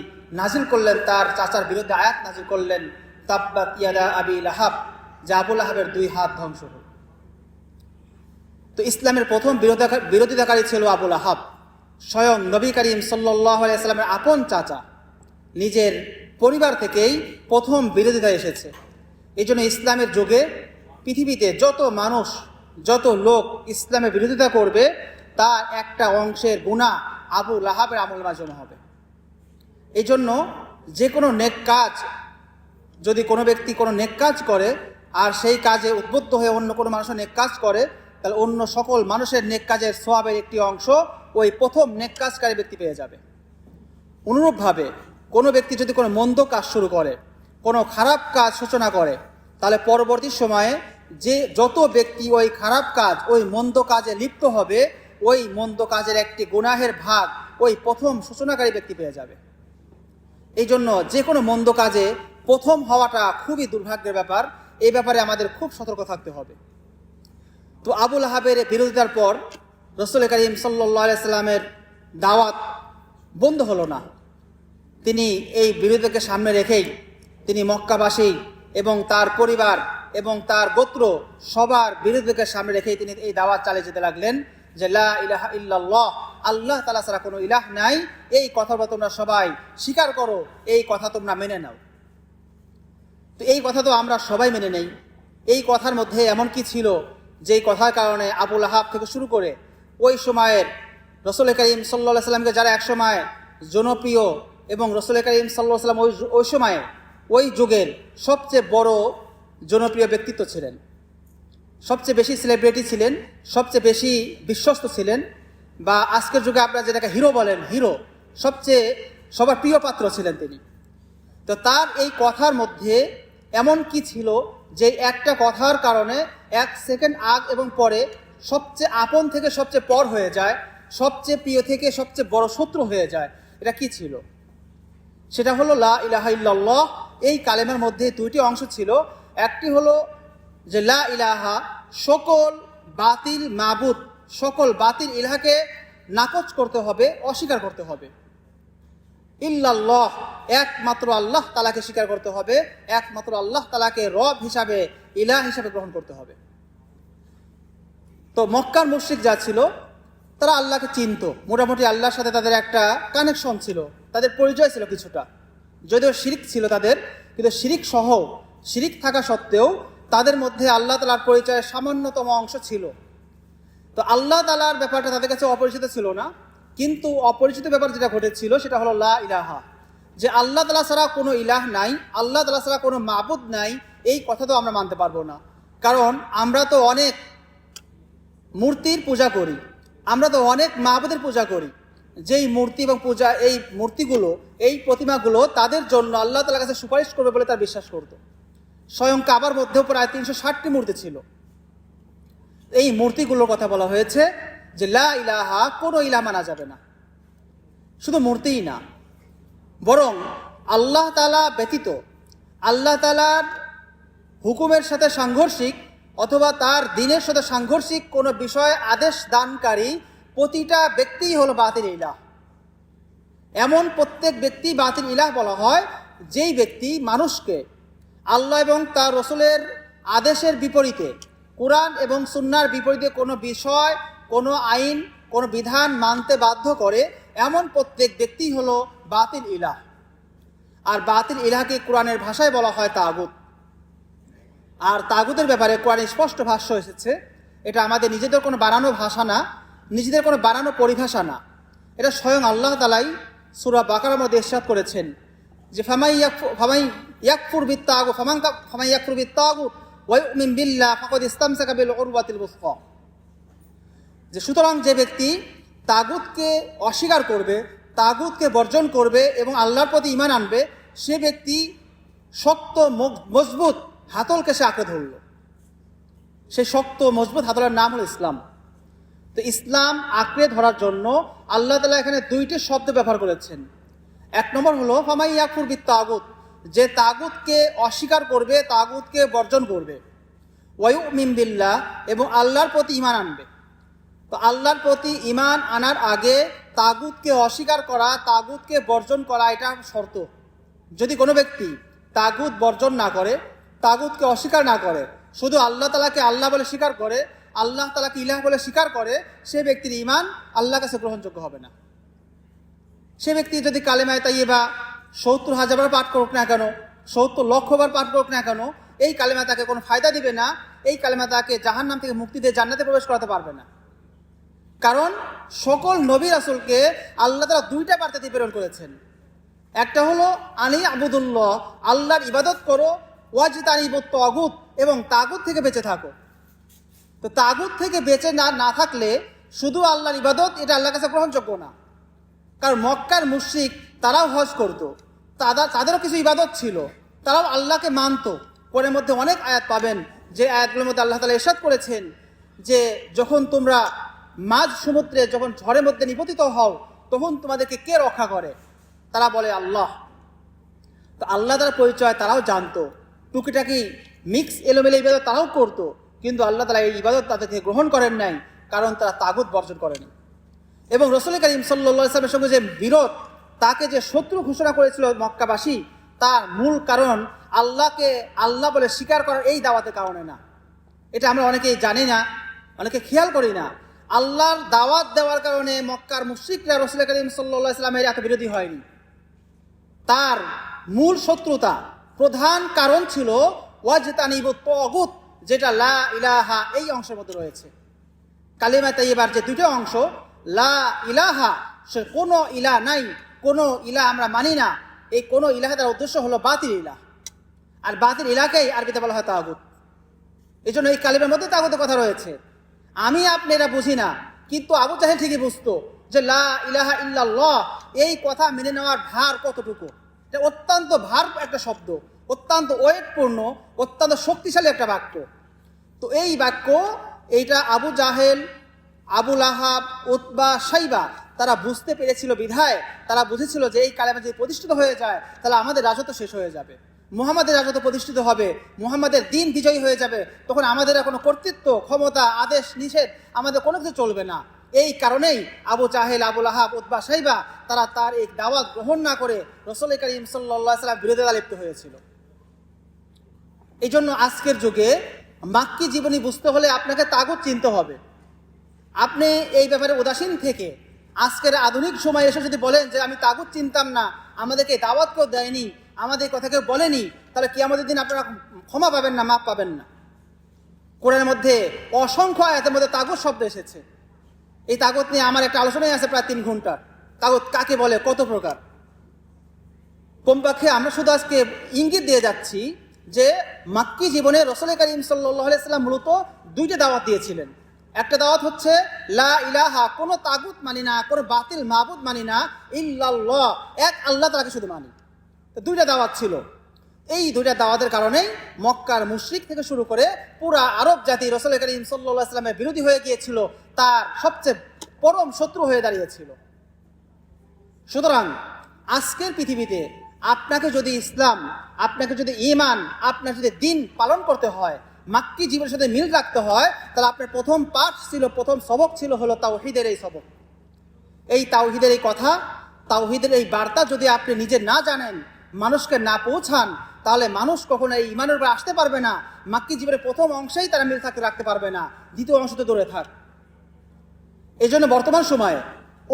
Speaker 1: নাজিল করলেন, তার চাচার বিরুদ্ধে আয়াত নাজিল করলেন, তাব্বাত ইয়াদা আবি লাহাব, যে আবু লাহাবের 2 হাত ধ্বংস হোক। তো ইসলামের প্রথম বিরোধিতাকারী ছিল আবু লাহাব, স্বয়ং নবী করিম সাল্লাল্লাহু আলাইহি ওয়াসাল্লামের আপন চাচা। নিজের পরিবার থেকেই প্রথম বিরোধিতা এসেছে। এই জন্য ইসলামের যুগে পৃথিবীতে যত মানুষ, যত লোক ইসলামের বিরোধিতা করবে, তার একটা অংশের গুনাহ আবু লাহাবের আমলনামায় জমা হবে। এই জন্য যে কোনো নেক কাজ, যদি কোনো ব্যক্তি কোনো নেক কাজ করে আর সেই কাজে উদ্বুদ্ধ হয়ে অন্য কোনো মানুষের নেক কাজ করে, তাহলে অন্য সকল মানুষের নেক কাজের সওয়াবের একটি অংশ ওই প্রথম নেক কাজকারী ব্যক্তি পেয়ে যাবে। অনুরূপভাবে কোনো ব্যক্তি যদি কোনো মন্দ কাজ শুরু করে, কোনো খারাপ কাজ সূচনা করে, তাহলে পরবর্তী সময়ে যে যত ব্যক্তি ওই খারাপ কাজ, ওই মন্দ কাজে লিপ্ত হবে, ওই মন্দ কাজের একটি গুনাহের ভাগ ওই প্রথম সূচনাকারী ব্যক্তি পেয়ে যাবে। এই জন্য যে কোনো মন্দ কাজে প্রথম হওয়াটা খুবই দুর্ভাগ্যের ব্যাপার। এই ব্যাপারে আমাদের খুব সতর্ক থাকতে হবে। তো আবু লাহাবের বিরোধিতার পর রাসূল করিম সাল্লাল্লাহু আলাইহি সাল্লামের দাওয়াত বন্ধ হলো না। তিনি এই বিরোধিতাকে সামনে রেখেই তিনি মক্কাবাসী এবং তার পরিবার এবং তার গোত্র সবার বিরোধিতাকে সামনে রেখেই তিনি এই দাওয়াত চালিয়ে যেতে লাগলেন যে লা ইলাহা ইল্লাল্লাহ, আল্লাহ তাআলা ছাড়া কোনো ইলাহ নাই, এই কথাটা তোমরা সবাই স্বীকার করো, এই কথা তোমরা মেনে নাও। তো এই কথা তো আমরা সবাই মেনে নেই। এই কথার মধ্যে এমন কি ছিল যেই কথার কারণে আবু লাহাব থেকে শুরু করে ওই সময়ের রাসূল করিম সাল্লাল্লাহু আলাইহি সাল্লামকে যারা এক সময় জনপ্রিয় এবং রাসূল করিম সাল্লাল্লাহু আলাইহি সাল্লাম ওই সময়ে ওই যুগের সবচেয়ে বড় জনপ্রিয় ব্যক্তিত্ব ছিলেন, সবচেয়ে বেশি সেলিব্রিটি ছিলেন, সবচেয়ে বেশি বিশ্বস্ত ছিলেন, বা আজকের যুগে আপনারা যেটাকে হিরো বলেন, হিরো, সবচেয়ে সবার প্রিয় পাত্র ছিলেন তিনি। তো তার এই কথার মধ্যে এমন কি ছিল যে একটা কথার কারণে এক সেকেন্ড আগ এবং পরে সবচেয়ে আপন থেকে সবচেয়ে পর হয়ে যায়, সবচেয়ে প্রিয় থেকে সবচেয়ে বড় শত্রু হয়ে যায়। এটা কি ছিল? সেটা হলো লা ইলাহা ইল্লাল্লাহ। এই কালেমার মধ্যে দুইটি অংশ ছিল। একটি হলো যে লা ইলাহা, সকল বাতিল মাবুদ, সকল বাতিল ইলাহাকে নাকচ করতে হবে, অস্বীকার করতে হবে। ইল্লাল্লাহ, একমাত্র আল্লাহ তাআলাকে স্বীকার করতে হবে, একমাত্র আল্লাহ তাআলাকে রব হিসাবে, ইলাহ হিসাবে গ্রহণ করতে হবে। তো মক্কার মুশরিক যা ছিল তারা আল্লাহকে চিনত, মোটামুটি আল্লাহর সাথে তাদের একটা কানেকশন ছিল, তাদের পরিচয় ছিল কিছুটা, যদিও শিরিক ছিল তাদের, কিন্তু শিরিক সহ, শিরিক থাকা সত্ত্বেও তাদের মধ্যে আল্লাহ তাআলার পরিচয়ের সামান্যতম অংশ ছিল। তো আল্লাহ তাআলার ব্যাপারটা তাদের কাছে অপরিচিত ছিল না, কিন্তু অপরিচিত ব্যাপার যেটা ঘটেছিল সেটা হলো লা ইলাহা, যে আল্লাহ তাআলা ছাড়া কোনো ইলাহ নাই, আল্লাহ তাআলা ছাড়া কোনো মাবুদ নাই। এই কথা তো আমরা মানতে পারবো না, কারণ আমরা তো অনেক মূর্তির পূজা করি, আমরা তো অনেক মাবুদের পূজা করি, যেই মূর্তি এবং পূজা, এই মূর্তিগুলো, এই প্রতিমাগুলো তাদের জন্য আল্লাহ তাআলার কাছে সুপারিশ করবে বলে তারা বিশ্বাস করত। স্বয়ং কাবার মধ্যেও প্রায় 360টি মূর্তি ছিল। এই মূর্তিগুলোর কথা বলা হয়েছে যে লা ইলাহা, কোনো ইলাহ মানা যাবে না। শুধু মূর্তিই না, বরং আল্লাহ তাআলা ব্যতীত, আল্লাহ তাআলার হুকুমের সাথে সাংঘর্ষিক অথবা তার দ্বীনের সাথে সাংঘর্ষিক কোনো বিষয়ে আদেশ দানকারী প্রতিটা ব্যক্তিই হলো বাতিল ইলাহ। এমন প্রত্যেক ব্যক্তি বাতিল ইলাহ বলা হয় যেই ব্যক্তি মানুষকে আল্লাহ এবং তার রাসূলের আদেশের বিপরীতে, কুরআন এবং সুন্নাহর বিপরীতে কোনো বিষয়, কোনো আইন, কোনো বিধান মানতে বাধ্য করে, এমন প্রত্যেক ব্যক্তি হলো বাতিল ইলাহ। আর বাতিল ইলাহকে কোরআনের ভাষায় বলা হয় তাগুত। আর তাগুতের ব্যাপারে কোরআনে স্পষ্ট ভাষ্য এসেছে, এটা আমাদের নিজেদের কোনো বানানো ভাষা না, নিজেদের কোনো বানানো পরিভাষা না, এটা স্বয়ং আল্লাহ তাআলাই সূরা বাকারার মধ্যে ইরশাদ করেছেন যে ফামাই ইয়াকফুর বিত্তাগুত ফামাই ইয়াকফুর বিত্তাগুত ওয়া ইউমিন বিল্লাহ ফাকাদ ইসতামসাকা বিল উরওয়াতিল বুসকা, যে সুতরাং যে ব্যক্তি তাগুতকে অস্বীকার করবে, তাগুতকে বর্জন করবে এবং আল্লাহর প্রতি ঈমান আনবে, সে ব্যক্তি শক্ত মজবুত হাতলকে সে আঁকড়ে ধরল। সেই শক্ত মজবুত হাতলের নাম হলো ইসলাম। তো ইসলাম আঁকড়ে ধরার জন্য আল্লাহ তাআলা এখানে দুইটি শব্দ ব্যবহার করেছেন। এক নম্বর হলো ফামাই ইয়াকফুর বিত্তাগুত, যে তাগুতকে অস্বীকার করবে, তাগুতকে বর্জন করবে, ওয়া ইউমিন বিল্লাহ, এবং আল্লাহর প্রতি ঈমান আনবে। তো আল্লাহর প্রতি ঈমান আনার আগে তাগুতকে অস্বীকার করা, তাগুতকে বর্জন করা, এটা শর্ত। যদি কোনো ব্যক্তি তাগুত বর্জন না করে, তাগুতকে অস্বীকার না করে, শুধু আল্লাহ তাআলাকে আল্লাহ বলে স্বীকার করে, আল্লাহ তাআলাকে ইলাহ বলে স্বীকার করে, সে ব্যক্তির ঈমান আল্লাহর কাছে গ্রহণযোগ্য হবে না। সে ব্যক্তি যদি কালেমায়ে তাইয়্যিবা ৭০,০০০ বার পাঠ করুক না কেন, ৭০ লক্ষ বার পাঠ করুক না কেন, এই কালেমা তাকে কোনো ফায়দা দিবে না। এই কালেমা তাকে জাহান্নাম থেকে মুক্তি দিয়ে জান্নাতে প্রবেশ করাতে পারবে না। কারণ সকল নবী রাসূলকে আল্লাহ তাআলা দুইটা বার্তা দিয়ে প্রেরণ করেছেন। একটা হলো আনি আবুদুল্লাহ, আল্লাহর ইবাদত করো, ওয়াজতানিবুত তাগুত, এবং তাগুত থেকে বেঁচে থাকো। তো তাগুত থেকে বেঁচে না থাকলে শুধু আল্লাহর ইবাদত, এটা আল্লাহর কাছে গ্রহণযোগ্য না। কারণ মক্কার মুশরিক তারাও হজ করত, তাদেরও কিছু ইবাদত ছিল, তারাও আল্লাহকে মানত। কোরআনের মধ্যে অনেক আয়াত পাবেন যে আয়াতগুলোর মধ্যে আল্লাহ তাআলা ইরশাদ করেছেন যে যখন তোমরা মাঝ সমুদ্রে যখন ঝড়ের মধ্যে নিপতিত হও তখন তোমাদেরকে কে রক্ষা করে? তারা বলে আল্লাহ। তো আল্লাহ তার পরিচয় তারাও জানতো, টুকিটাকি মিক্স এলোমেলো ইবাদত তারাও করতো, কিন্তু আল্লাহ তাআলা এই ইবাদত তাদেরকে গ্রহণ করেন নাই, কারণ তারা তাগুত বর্জন করেনি। এবং রাসূল করিম সাল্লাল্লাহু আলাইহি ওয়াসাল্লামের সঙ্গে যে বিরোধ, তাকে যে শত্রু ঘোষণা করেছিল মক্কাবাসী, তার মূল কারণ আল্লাহকে আল্লাহ বলে স্বীকার করার এই দাওয়াতের কারণে না। এটা আমরা অনেকেই জানি না, অনেকে খেয়াল করি না। আল্লাহর দাওয়াত দেওয়ার কারণে মক্কার মুশরিকরা রাসূল করিম সাল্লাল্লাহু আলাইহি ওয়াসাল্লামের এত বিরোধী হয়নি। তার মূল শত্রুতা প্রধান কারণ ছিল ওয়াজতানিবুত তাগুত, যেটা লা ইলাহা এই অংশের মধ্যে রয়েছে। কালিমা তাইয়্যিবার যে দুটো অংশ, লা ইলাহা, সে কোনো ইলাহ নাই, কোনো ইলাহ আমরা মানি না, এই কোনো ইলাহ তার উদ্দেশ্য হলো বাতিল ইলাহ, আর বাতিল ইলাহকেই আরবিতে বলা হয় তাগুত। এই জন্য এই কালিমার মধ্যে তাগুতের কথা রয়েছে। আমি আপনি এটা বুঝি না, কিন্তু আবু জাহেল ঠিকই বুঝতো যে লা ইলাহা ইল্লাল্লাহ এই কথা মেনে নেওয়ার ভার কতটুকু। এটা অত্যন্ত ভার একটা শব্দ, অত্যন্ত ওয়েটপূর্ণ, অত্যন্ত শক্তিশালী একটা বাক্য। তো এই বাক্য এইটা আবু জাহেল, আবু লাহাব, উতবা, শাইবা তারা বুঝতে পেরেছিল বিধায় তারা বুঝেছিল যে এই কালেমা যদি প্রতিষ্ঠিত হয়ে যায় তাহলে আমাদের রাজত্ব শেষ হয়ে যাবে, মুহাম্মাদের রাজত্ব প্রতিষ্ঠিত হবে, মুহাম্মাদের দিন বিজয়ী হয়ে যাবে, তখন আমাদের কোনো কর্তৃত্ব, ক্ষমতা, আদেশ, নিষেধ আমাদের কোনো কিছু চলবে না। এই কারণেই আবু জাহেল, আবু লাহাব, উতবা, শাইবা তারা তার এই দাওয়াত গ্রহণ না করে রাসূল করিম সাল্লাল্লাহু আলাইহি ওয়াসাল্লাম বিরোধিতা লিপ্ত হয়েছিল। এই জন্য আজকের যুগে মাক্কি জীবনী বুঝতে হলে আপনাকে তাগুত চিনতে হবে। আপনি এই ব্যাপারে উদাসীন থেকে আজকের আধুনিক সময়ে এসে যদি বলেন যে আমি তাগুত চিনতাম না, আমাদেরকে দাওয়াত কেউ দেয়নি, আমাদের কথা কেউ বলেনি, তাহলে কিয়ামতের দিন আপনারা ক্ষমা পাবেন না, মাপ পাবেন না। কোরআনের মধ্যে অসংখ্য আয়াতের মধ্যে তাগুত শব্দ এসেছে। এই তাগুত নিয়ে আমার একটা আলোচনাই আছে প্রায় 3 ঘন্টার। তাগুত কাকে বলে, কত প্রকার। কমপক্ষে আমরা শুধু আজকে ইঙ্গিত দিয়ে যাচ্ছি যে মাক্কি জীবনে রাসূল করিম সাল্লাল্লাহু আলাইহি ওয়াসাল্লাম মূলত 2টা দাওয়াত দিয়েছিলেন। একটা দাওয়াত হচ্ছে লা ইলাহা, কোনো তাগুত মানি না, কোনো বাতিল মাবুদ মানি না, ইল্লাল্লাহ, এক আল্লাহ তাআলাকে শুধু মানি। তো 2টা দাওয়াত ছিল। এই 2টা দাওয়াতের কারণেই মক্কার মুশরিক থেকে শুরু করে পুরা আরব জাতি রাসূল করিম সাল্লাল্লাহু আলাইহি ওয়াসাল্লামের বিরোধী হয়ে গিয়েছিল, তার সবচেয়ে পরম শত্রু হয়ে দাঁড়িয়েছিল। সুতরাং আজকের পৃথিবীতে আপনাকে যদি ইসলাম, আপনাকে যদি ঈমান, আপনার যদি দিন পালন করতে হয়, মাক্কি জীবনের সাথে মিল রাখতে হয়, তাহলে আপনার প্রথম পাঠ ছিল, প্রথম সবক ছিল হলো তাওহীদের এই সবক। এই তাওহীদের এই কথা, তাওহীদের এই বার্তা যদি আপনি নিজে না জানেন, মানুষকে না পৌঁছান, তাহলে মানুষ কখনো এই ঈমানের উপর আসতে পারবে না। মাক্কি জীবনের প্রথম অংশেই তারা মিল থাকতে রাখতে পারবে না, দ্বিতীয় অংশ তো দূরে থাক। এই জন্য বর্তমান সময়ে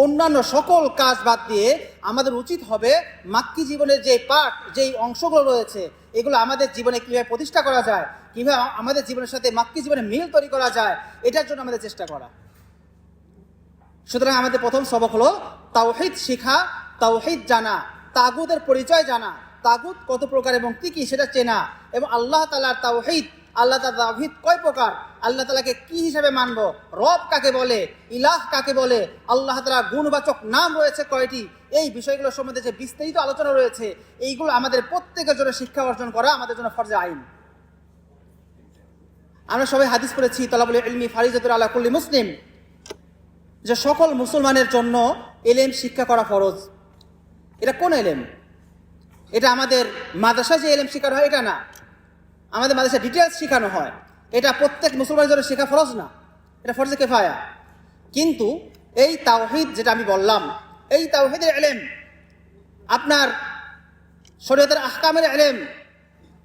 Speaker 1: অন্যান্য সকল কাজ বাদ দিয়ে আমাদের উচিত হবে মাক্কি জীবনের যে পাঠ, যেই অংশগুলো রয়েছে, এগুলো আমাদের জীবনে কীভাবে প্রতিষ্ঠা করা যায়, কীভাবে আমাদের জীবনের সাথে মাক্কি জীবনের মিল তৈরি করা যায়, এটার জন্য আমাদের চেষ্টা করা। সুতরাং আমাদের প্রথম সবক হলো তাওহীদ শিখা, তাওহীদ জানা, তাগুতের পরিচয় জানা, তাগুত কত প্রকার এবং কি কি সেটা চেনা, এবং আল্লাহ তাআলার তাওহীদ, আল্লাহ তাআলার তাওহীদ কয় প্রকার, আল্লাহ তাআলাকে কি হিসাবে মানব, রব কাকে বলে, ইলাহ কাকে বলে, আল্লাহ তাআলার গুণবাচক নাম রয়েছে কয়টি, এই বিষয়গুলো সম্বন্ধে যে বিস্তারিত আলোচনা রয়েছে, এইগুলো আমাদের প্রত্যেকের জন্য শিক্ষা অর্জন করা আমাদের জন্য ফরজে আইন। আমরা সবাই হাদিস পড়েছি, তালাবুল ইলমি ফারিজাতুন আলা কুল্লি মুসলিম, যে সকল মুসলমানের জন্য ইলম শিক্ষা করা ফরজ। এটা কোন ইলম? এটা আমাদের মাদ্রাসায় যে ইলম শিক্ষা হয় এটা না, আমাদের মাদ্রাসায় ডিটেলস শেখানো হয়, এটা প্রত্যেক মুসলমানের জন্য শেখা ফরজ না, এটা ফরজে কিফায়া। কিন্তু এই তাওহীদ যেটা আমি বললাম, এই তাওহীদের ইলম, আপনার শরীয়তের আহকামের ইলম,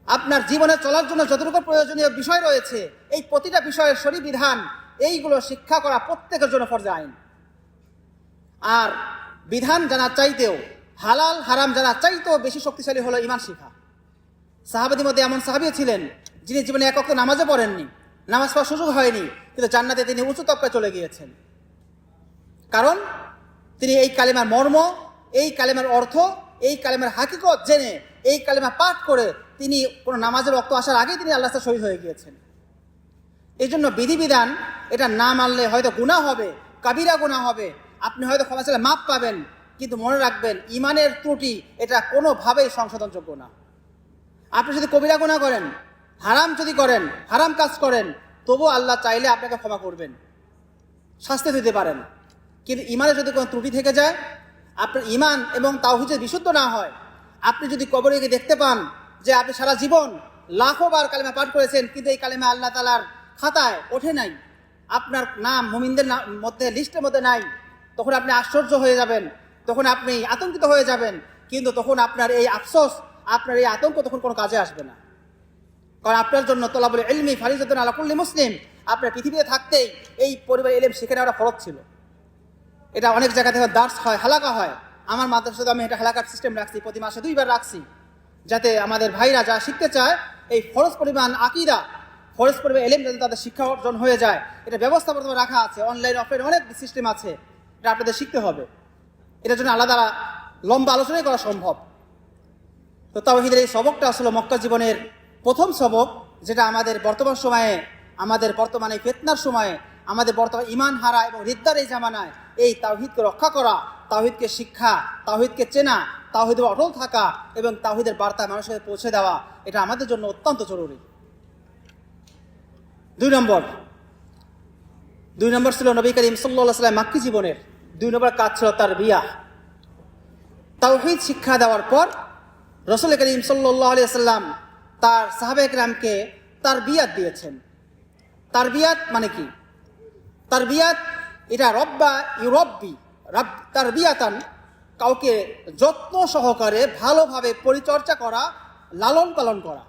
Speaker 1: আপনার জীবনে চলার জন্য যতটুকু প্রয়োজনীয় বিষয় রয়েছে, এই প্রতিটা বিষয়ের শরীর বিধান, এইগুলো শিক্ষা করা প্রত্যেকের জন্য ফরজে আইন। আর বিধান জানার চাইতেও, হালাল হারাম জানার চাইতেও বেশি শক্তিশালী হলো ঈমান শিখা। সাহাবাদের মধ্যে এমন সাহাবীও ছিলেন যিনি জীবনে এক ওয়াক্ত নামাজও পড়েননি, নামাজ পড়ার সুযোগ হয়নি, কিন্তু জান্নাতে তিনি উঁচু তবকায় চলে গিয়েছেন। কারণ তিনি এই কালেমার মর্ম, এই কালেমার অর্থ, এই কালেমার হাকিকত জেনে, এই কালেমা পাঠ করে তিনি কোনো নামাজের ওয়াক্ত আসার আগেই তিনি আল্লাহর সাথে শহীদ হয়ে গিয়েছেন। এই জন্য বিধিবিধান এটা না মানলে হয়তো গুনাহ হবে, কাবিরা গুনাহ হবে, আপনি হয়তো ক্ষমা চাইলে মাপ পাবেন, কিন্তু মনে রাখবেন ইমানের ত্রুটি এটা কোনোভাবেই সংশোধনযোগ্য না। আপনি যদি কবিরা গুনাহ করেন, হারাম যদি করেন, হারাম কাজ করেন, তবু আল্লাহ চাইলে আপনাকে ক্ষমা করবেন, শাস্তি দিতে পারেন। কিন্তু ইমানের যদি কোনো ত্রুটি থেকে যায়, আপনার ইমান এবং তাওহীদ যদি বিশুদ্ধ না হয়, আপনি যদি কবরে গিয়ে দেখতে পান যে আপনি সারা জীবন লাখো বার কালেমা পাঠ করেছেন, কিন্তু এই কালেমা আল্লাহ তাআলার খাতায় ওঠে নাই, আপনার নাম মুমিনদের মধ্যে লিস্টের মধ্যে নাই, তখন আপনি আশ্চর্য হয়ে যাবেন, তখন আপনি আতঙ্কিত হয়ে যাবেন। কিন্তু তখন আপনার এই আফসোস, আপনার এই আতঙ্ক তখন কোনো কাজে আসবে না। কারণ আপনার জন্য তলাবুল ইলমি ফারিজাতুন আলা কুল্লি মুসলিম, আপনার পৃথিবীতে থাকতেই এই পরিবার ইলম শিখে নেওয়াটা ফরজ ছিল। এটা অনেক জায়গা থেকে দার্স হয়, হালাকা হয়। আমার মাদ্রাসাতে আমি এটা হালাকার সিস্টেম রাখছি, প্রতি মাসে 2 বার রাখছি, যাতে আমাদের ভাইরা যারা শিখতে চায় এই ফরজ পরিমাণ আকীদা, ফরজ পরিমাণ ইলম যাতে তাদের শিক্ষা অর্জন হয়ে যায়, এটা ব্যবস্থা প্রথমে রাখা আছে। অনলাইন অফলাইন অনেক সিস্টেম আছে, এটা আপনাদের শিখতে হবে। এটার জন্য আলাদা লম্বা আলোচনাই করা সম্ভব। তো তাওহীদের এই সবকটা আসলে মক্কা জীবনের প্রথম সবক, যেটা আমাদের বর্তমান সময়ে, আমাদের বর্তমানে ফিতনার সময়ে, আমাদের বর্তমান ইমান হারা এবং রিদ্দার এই জামানায় এই তাওহীদকে রক্ষা করা, তাওহীদকে শিক্ষা, তাওহীদকে চেনা, তাওহীদে অটল থাকা এবং তাওহীদের বার্তা মানুষের পৌঁছে দেওয়া, এটা আমাদের জন্য অত্যন্ত জরুরি। 2 নম্বর ছিল নবী করিম সাল্লাল্লাহু আলাইহি ওয়াসাল্লাম মাক্কি জীবনের 2 নম্বর কাজ ছিল তারবিয়া। তাওহীদ শিক্ষা দেওয়ার পর রাসূল করিম সাল্লাল্লাহু আলাইহি ওয়াসাল্লাম তার সাহাবায়ে কেরামকে তারবিয়াত দিয়েছেন। তারবিয়াত মানে কি? তারবিয়াত এটা রব্বা ইউরব্বি, তারবিয়াতান, কাউকে যত্ন সহকারে ভালোভাবে পরিচর্যা করা, লালন পালন করা।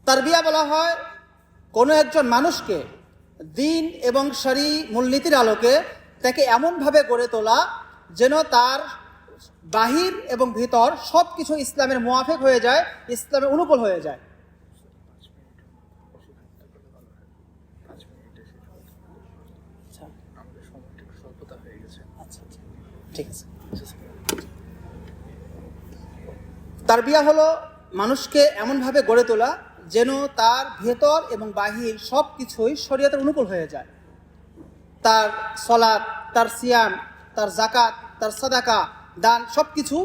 Speaker 1: তারবিয়া বলা হয় কোনো একজন মানুষকে দ্বীন এবং শরী মূলনীতির আলোকে তাকে এমনভাবে গড়ে তোলা যেন তার বাহির এবং ভিতর সব কিছু ইসলামের মুয়াফিক হয়ে যায়, ইসলামের অনুকূল হয়ে যায়। ঠিক আছে। তারবিয়া হলো মানুষকে এমনভাবে গড়ে তোলা যেন তার ভেতর এবং বাহির সব কিছুই শরীয়তের অনুকূল হয়ে যায়। তার সালাত, তার সিয়াম, তার যাকাত, তার সাদাকা, দান সব কিছু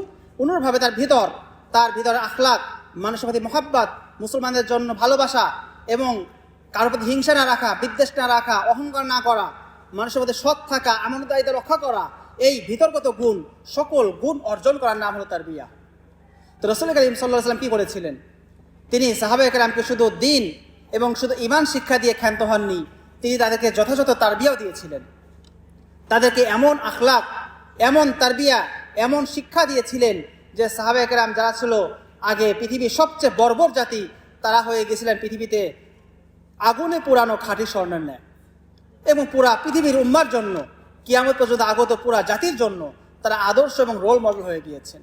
Speaker 1: অনুরূপভাবে তার ভিতর আখলাক, মানুষের প্রতি মহাব্বত, মুসলমানদের জন্য ভালোবাসা এবং কারোর প্রতি হিংসা না রাখা, বিদ্বেষ না রাখা, অহংকার না করা, মানুষের মধ্যে সৎ থাকা, আমানতদারিতা রক্ষা করা, এই ভিতরগত গুণ, সকল গুণ অর্জন করার নাম হলো তারবিয়া। তো রাসূল করিম সাল্লাল্লাহু আলাইহি ওয়াসাল্লাম কি করেছিলেন? তিনি সাহাবায়ে কেরামকে শুধু দ্বীন এবং শুধু ঈমান শিক্ষা দিয়ে ক্ষান্ত হননি, তিনি তাদেরকে যথাযথ তারবিয়াও দিয়েছিলেন। তাদেরকে এমন আখলাক, এমন তারবিয়া, এমন শিক্ষা দিয়েছিলেন যে সাহাবায়ে কেরাম যারা ছিল আগে পৃথিবীর সবচেয়ে বর্বর জাতি, তারা হয়ে গেছিলেন পৃথিবীতে আগুনে পোড়ানো খাঁটি স্বর্ণের ন্যায়। এবং পুরা পৃথিবীর উম্মার জন্য, কিয়ামত পর্যন্ত আগত পুরা জাতির জন্য তারা আদর্শ এবং রোল মডেল হয়ে গিয়েছেন।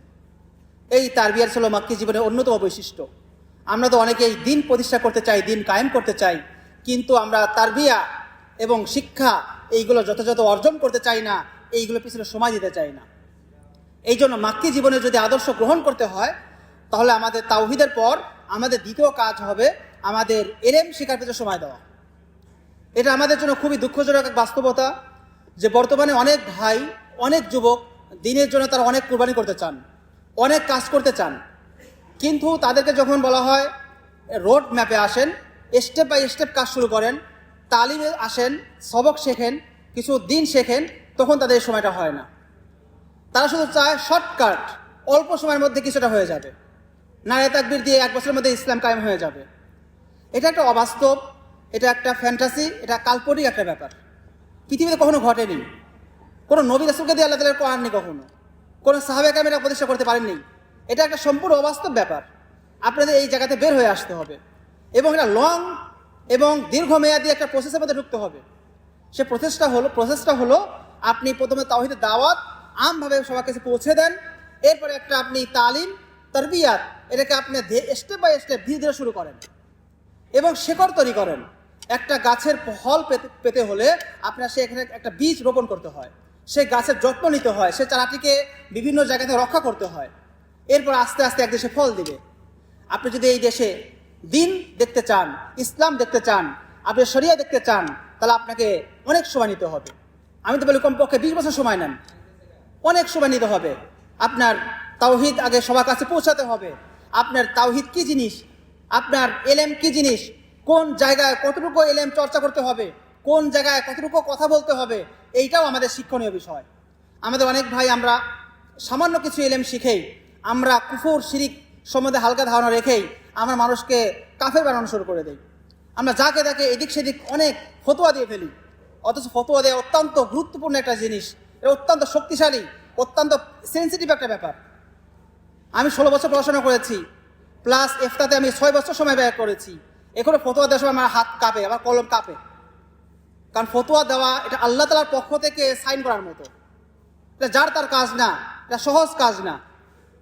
Speaker 1: এই তারবিয়ার ছিল মাক্কি জীবনের অন্যতম বৈশিষ্ট্য। আমরা তো অনেকেই দিন প্রতিষ্ঠা করতে চাই, দিন কায়েম করতে চাই, কিন্তু আমরা তারবিয়া এবং শিক্ষা এইগুলো যথাযথ অর্জন করতে চাই না, এইগুলো পিছনে সময় দিতে চাই না। এই জন্য মাক্কি জীবনে যদি আদর্শ গ্রহণ করতে হয়, তাহলে আমাদের তাওহীদের পর আমাদের দ্বিতীয় কাজ হবে আমাদের ইলম শেখার পিছনে সময় দেওয়া। এটা আমাদের জন্য খুবই দুঃখজনক এক বাস্তবতা যে বর্তমানে অনেক ভাই, অনেক যুবক দিনের জন্য তারা অনেক কুরবানি করতে চান, অনেক কাজ করতে চান, কিন্তু তাদেরকে যখন বলা হয় রোড ম্যাপে আসেন, স্টেপ বাই স্টেপ কাজ শুরু করেন, তালিমে আসেন, সবক শেখেন, কিছু দিন শেখেন, তখন তাদের এই সময়টা হয় না। তারা শুধু চায় শর্টকাট, অল্প সময়ের মধ্যে কিছুটা হয়ে যাবে, নারে তাকবীর দিয়ে 1 বছরের মধ্যে ইসলাম কায়েম হয়ে যাবে। এটা একটা অবাস্তব, এটা একটা ফ্যান্টাসি, এটা কাল্পনিক একটা ব্যাপার। পৃথিবীতে কখনো ঘটেনি, কোনো নবী রাসূলকে দিয়ে আল্লাহ তাআলা কোরআন নেই, কখনো কোনো সাহাবায়ে কেরাম এটা প্রতিষ্ঠা করতে পারেননি। এটা একটা সম্পূর্ণ অবাস্তব ব্যাপার। আপনাদের এই জায়গাতে বের হয়ে আসতে হবে এবং এটা লং এবং দীর্ঘমেয়াদী একটা প্রসেসের মধ্যে ঢুকতে হবে। সে প্রসেসটা হলো আপনি প্রথমে তাওহীদের দাওয়াত আমভাবে সবার কাছে পৌঁছে দেন, এরপরে একটা আপনি তালিম, তারবিয়াত, এটাকে আপনি স্টেপ বাই স্টেপ ধীরে ধীরে শুরু করেন এবং শেকড় তৈরি করেন। একটা গাছের ফল পেতে হলে আপনার সেখানে একটা বীজ রোপণ করতে হয়, সেই গাছের যত্ন নিতে হয়, সে চারাটিকে বিভিন্ন জায়গাতে রক্ষা করতে হয়, এরপর আস্তে আস্তে এক দেশে ফল দিবে। আপনি যদি এই দেশে দিন দেখতে চান, ইসলাম দেখতে চান, আপনি শরিয়া দেখতে চান, তাহলে আপনাকে অনেক সময় নিতে হবে। আমি তো বলি কমপক্ষে 20 বছর সময় নেন, অনেক সময় নিতে হবে। আপনার তাওহিদ আগে সবার কাছে পৌঁছাতে হবে। আপনার তাওহিদ কি জিনিস, আপনার এলেম কি জিনিস, কোন জায়গায় কতটুকু এলেম চর্চা করতে হবে, কোন জায়গায় কতটুকু কথা বলতে হবে, এইটাও আমাদের শিক্ষণীয় বিষয়। আমাদের অনেক ভাই আমরা সামান্য কিছু এলেম শিখেই আমরা কুফর শিরিক সম্বন্ধে হালকা ধারণা রেখেই আমরা মানুষকে কাফের বানানো শুরু করে দিই। আমরা যাকে তাকে এদিক সেদিক অনেক ফতোয়া দিয়ে ফেলি, অথচ ফতোয়া দেওয়া অত্যন্ত গুরুত্বপূর্ণ একটা জিনিস, এটা অত্যন্ত শক্তিশালী, অত্যন্ত সেন্সিটিভ একটা ব্যাপার। আমি 16 বছর পড়াশোনা করেছি, প্লাস ইফতাতে আমি 6 বছর সময় ব্যয় করেছি। এখনো ফতোয়া দেওয়ার সময় আমার হাত কাঁপে, আমার কলম কাঁপে, কারণ ফতোয়া দেওয়া এটা আল্লাহ তাআলার পক্ষ থেকে সাইন করার মতো। এটা যার তার কাজ না, এটা সহজ কাজ না।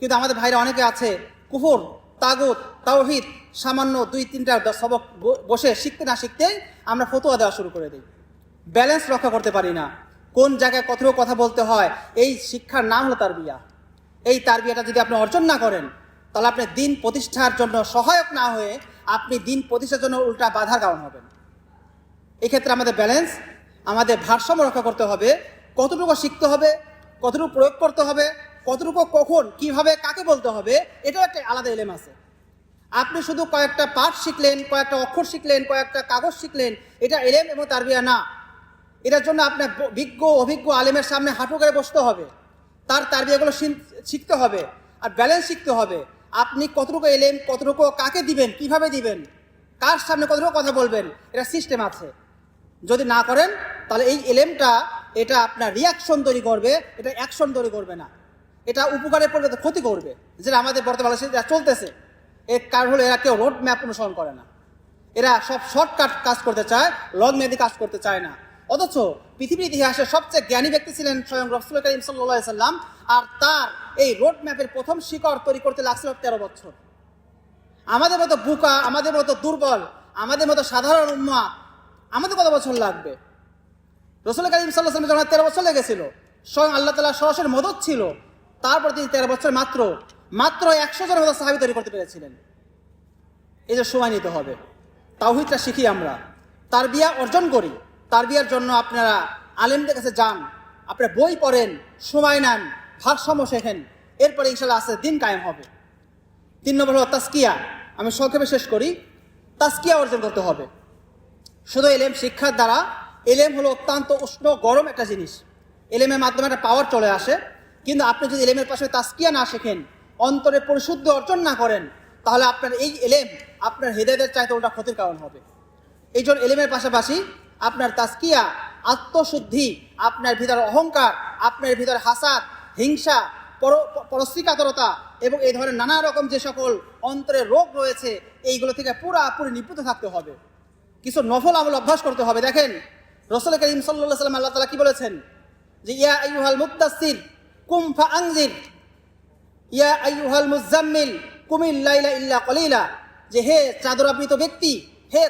Speaker 1: কিন্তু আমাদের ভাইরা অনেকে আছে কুফর, তাগুত, তাওহীদ সামান্য 2-3টা সবক বসে শিখতে না শিখতেই আমরা ফতোয়া দেওয়া শুরু করে দিই। ব্যালেন্স রক্ষা করতে পারি না, কোন জায়গায় কতটুকু কথা বলতে হয়। এই শিক্ষার নাম হলো তারবিয়া। এই তারবিয়াটা যদি আপনি অর্জন না করেন, তাহলে আপনি দিন প্রতিষ্ঠার জন্য সহায়ক না হয়ে আপনি দিন প্রতিষ্ঠার জন্য উল্টা বাধার কারণ হবেন। এক্ষেত্রে আমাদের ব্যালেন্স, আমাদের ভারসাম্য রক্ষা করতে হবে। কতটুকু শিখতে হবে, কতটুকু প্রয়োগ করতে হবে, কতটুকু কখন কিভাবে কাকে বলতে হবে, এটাও একটা আলাদা এলেম আছে। আপনি শুধু কয়েকটা পাঠ শিখলেন, কয়েকটা অক্ষর শিখলেন, কয়েকটা কাগজ শিখলেন, এটা এলেম এবং তারবিয়া না। এটার জন্য আপনার বিজ্ঞ অভিজ্ঞ আলেমের সামনে হাঁটু করে বসতে হবে, তার তারবিয়াগুলো শিখতে হবে, আর ব্যালেন্স শিখতে হবে। আপনি কতটুকু এলেম, কতটুকু কাকে দিবেন, কিভাবে দিবেন, কার সামনে কতটুকু কথা বলবেন, এটা সিস্টেম আছে। যদি না করেন তাহলে এই এলেমটা এটা আপনার রিয়াকশন তৈরি করবে, এটা অ্যাকশন তৈরি করবে না, এটা উপকারে পড়বে, ক্ষতি করবে। যেটা আমাদের বর্তমানে যা চলতেছে, এর কারণ হলো এরা কেউ রোড ম্যাপ অনুসরণ করে না, এরা সব শর্টকাট কাজ করতে চায়, লং মেয়াদি কাজ করতে চায় না। অথচ পৃথিবীর ইতিহাসে সবচেয়ে জ্ঞানী ব্যক্তি ছিলেন স্বয়ং রাসূল করিম সাল্লাল্লাহু আলাইহি সাল্লাম, আর তার এই রোড ম্যাপের প্রথম শিকড় তৈরি করতে লাগছিল 13 বছর। আমাদের মতো বুকা, আমাদের মতো দুর্বল, আমাদের মতো সাধারণ উম্মাহ, আমাদের কত বছর লাগবে? রাসূল করিম সাল্লাল্লাহু আলাইহি ওয়াসাল্লামের জন্য 13 বছর লেগেছিল। স্বয়ং আল্লাহ তাআলা সরাসরি মদদ ছিল, তারপর তিনি 13 বছর মাত্র 100 জনের মতো সাহাবী তৈরি করতে পেরেছিলেন। এই যে সময় নিতে হবে, তাওহীদটা শিখি আমরা, তারবিয়া অর্জন করি। তারবিয়ার জন্য আপনারা আলেমদের কাছে যান, আপনারা বই পড়েন, সময় নেন, ভারসাম্য শেখেন, এরপরে ইনশাআল্লাহ আস্তে দিন কায়েম হবে। 3 নম্বর হলো তাসকিয়া। আমি সংক্ষেপে শেষ করি। তাসকিয়া অর্জন করতে হবে। শুধু এলেম শিক্ষার দ্বারা, এলেম হলো অত্যন্ত উষ্ণ গরম একটা জিনিস, এলেমের মাধ্যমে একটা পাওয়ার চলে আসে। কিন্তু আপনি যদি এলেমের পাশে তাসকিয়া না শেখেন, অন্তরে পরিশুদ্ধ অর্জন না করেন, তাহলে আপনার এই এলেম আপনার হৃদয়ের চাইতে ওটা ক্ষতির কারণ হবে। এই জন্য এলেমের পাশাপাশি আপনার তাসকিয়া, আত্মশুদ্ধি, আপনার ভিতরে অহংকার, আপনার ভিতরে হাসাদ, হিংসা, পরশ্রীকাতরতা এবং এই ধরনের নানা রকম যে সকল অন্তরের রোগ রয়েছে, এইগুলো থেকে পুরোপুরি নিবৃত্ত থাকতে হবে। কিছু নফল আমল অভ্যাস করতে হবে। দেখেন রাসূল করিম সাল্লাল্লাহু আলাইহি ওয়াসাল্লাম আল্লাহ তাআলা কি বলেছেন, যে ইয়া আইয়ুহাল মুদ্দাসসির কুম ফাআনজির, ইয়া আইয়ুহাল মুজাম্মিল কুমিল লাইলা ইল্লা কলিলা, যে হে চাদরাবৃত ব্যক্তি, হে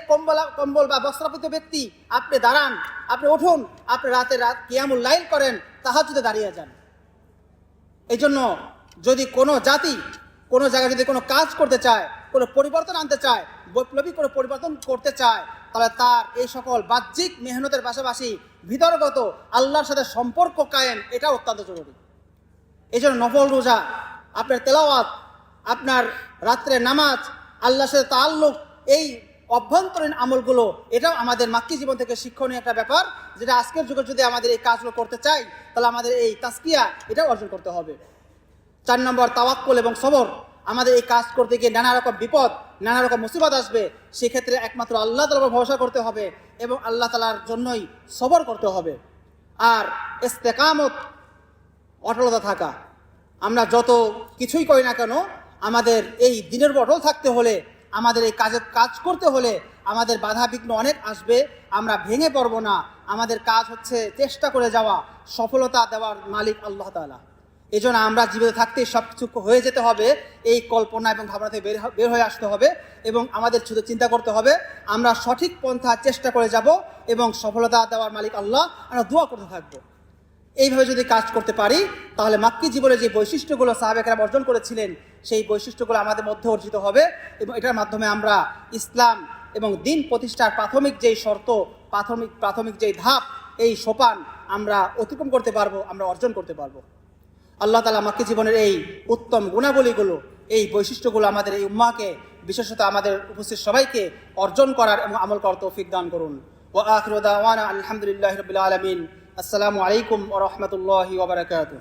Speaker 1: কম্বল বা বস্ত্রাবৃত ব্যক্তি, আপনি দাঁড়ান, আপনি উঠুন, আপনি রাত কিয়ামুল লাইল করেন, তাহাজ্জুদে দাঁড়িয়ে যান। এই জন্য যদি কোনো জাতি কোনো জায়গায় যদি কোনো কাজ করতে চায়, কোনো পরিবর্তন আনতে চায়, বৈপ্লবিক কোনো পরিবর্তন করতে চায়, তাহলে তার এই সকল বাহ্যিক মেহনতের পাশাপাশি ভিতরগত আল্লাহর সাথে সম্পর্ক কায়েম, এটা অত্যন্ত জরুরি। এই জন্য নফল রোজা, আপনার তেলাওয়াত, আপনার রাত্রে নামাজ, আল্লাহর সাথে তাআল্লুক, এই অভ্যন্তরীণ আমলগুলো, এটাও আমাদের মাক্কি জীবন থেকে শিক্ষণীয় একটা ব্যাপার, যেটা আজকের যুগে যদি আমাদের এই কাজগুলো করতে চাই, তাহলে আমাদের এই তাসকিয়া এটাও অর্জন করতে হবে। 4 নম্বর তাওয়াক্কুল এবং সবর। আমাদের এই কাজ করতে গিয়ে নানা রকম বিপদ, নানা রকম মুসিবত আসবে, সেক্ষেত্রে একমাত্র আল্লাহ তাআলার উপর ভরসা করতে হবে এবং আল্লাহ তাআলার জন্যই সবর করতে হবে। আর ইস্তেকামত, অটলতা থাকা। আমরা যত কিছুই করি না কেন, আমাদের এই দিনের উপর অটল থাকতে হলে, আমাদের এই কাজ করতে হলে আমাদের বাধা বিঘ্ন অনেক আসবে, আমরা ভেঙে পড়ব না। আমাদের কাজ হচ্ছে চেষ্টা করে যাওয়া, সফলতা দেওয়ার মালিক আল্লাহ তাআলা। এই জন্য আমরা জীবিত থাকতে সব কিছু হয়ে যেতে হবে, এই কল্পনা এবং ভাবনা থেকে বের হয়ে আসতে হবে এবং আমাদের শুধু চিন্তা করতে হবে আমরা সঠিক পন্থা চেষ্টা করে যাব এবং সফলতা দেওয়ার মালিক আল্লাহ, আমরা দোয়া করতে থাকবো। এইভাবে যদি কাজ করতে পারি, তাহলে মাক্কি জীবনে যে বৈশিষ্ট্যগুলো সাহাবায়ে কেরাম অর্জন করেছিলেন, সেই বৈশিষ্ট্যগুলো আমাদের মধ্যে অর্জিত হবে এবং এটার মাধ্যমে আমরা ইসলাম এবং দিন প্রতিষ্ঠার প্রাথমিক যেই শর্ত, প্রাথমিক যেই ধাপ, এই সোপান আমরা অতিক্রম করতে পারবো, আমরা অর্জন করতে পারবো। আল্লাহ তাআলা মাক্কী জীবনের এই উত্তম গুণাবলীগুলো, এই বৈশিষ্ট্যগুলো আমাদের এই উম্মাহকে, বিশেষত আমাদের উপস্থিত সবাইকে অর্জন করার এবং আমল করার তৌফিক দান করুন। ওয়া আখিরু দাওয়ানা আলহামদুলিল্লাহি রাব্বিল আলামিন। আসসালামু আলাইকুম ওয়া রাহমাতুল্লাহি ওয়া বারাকাতুহু।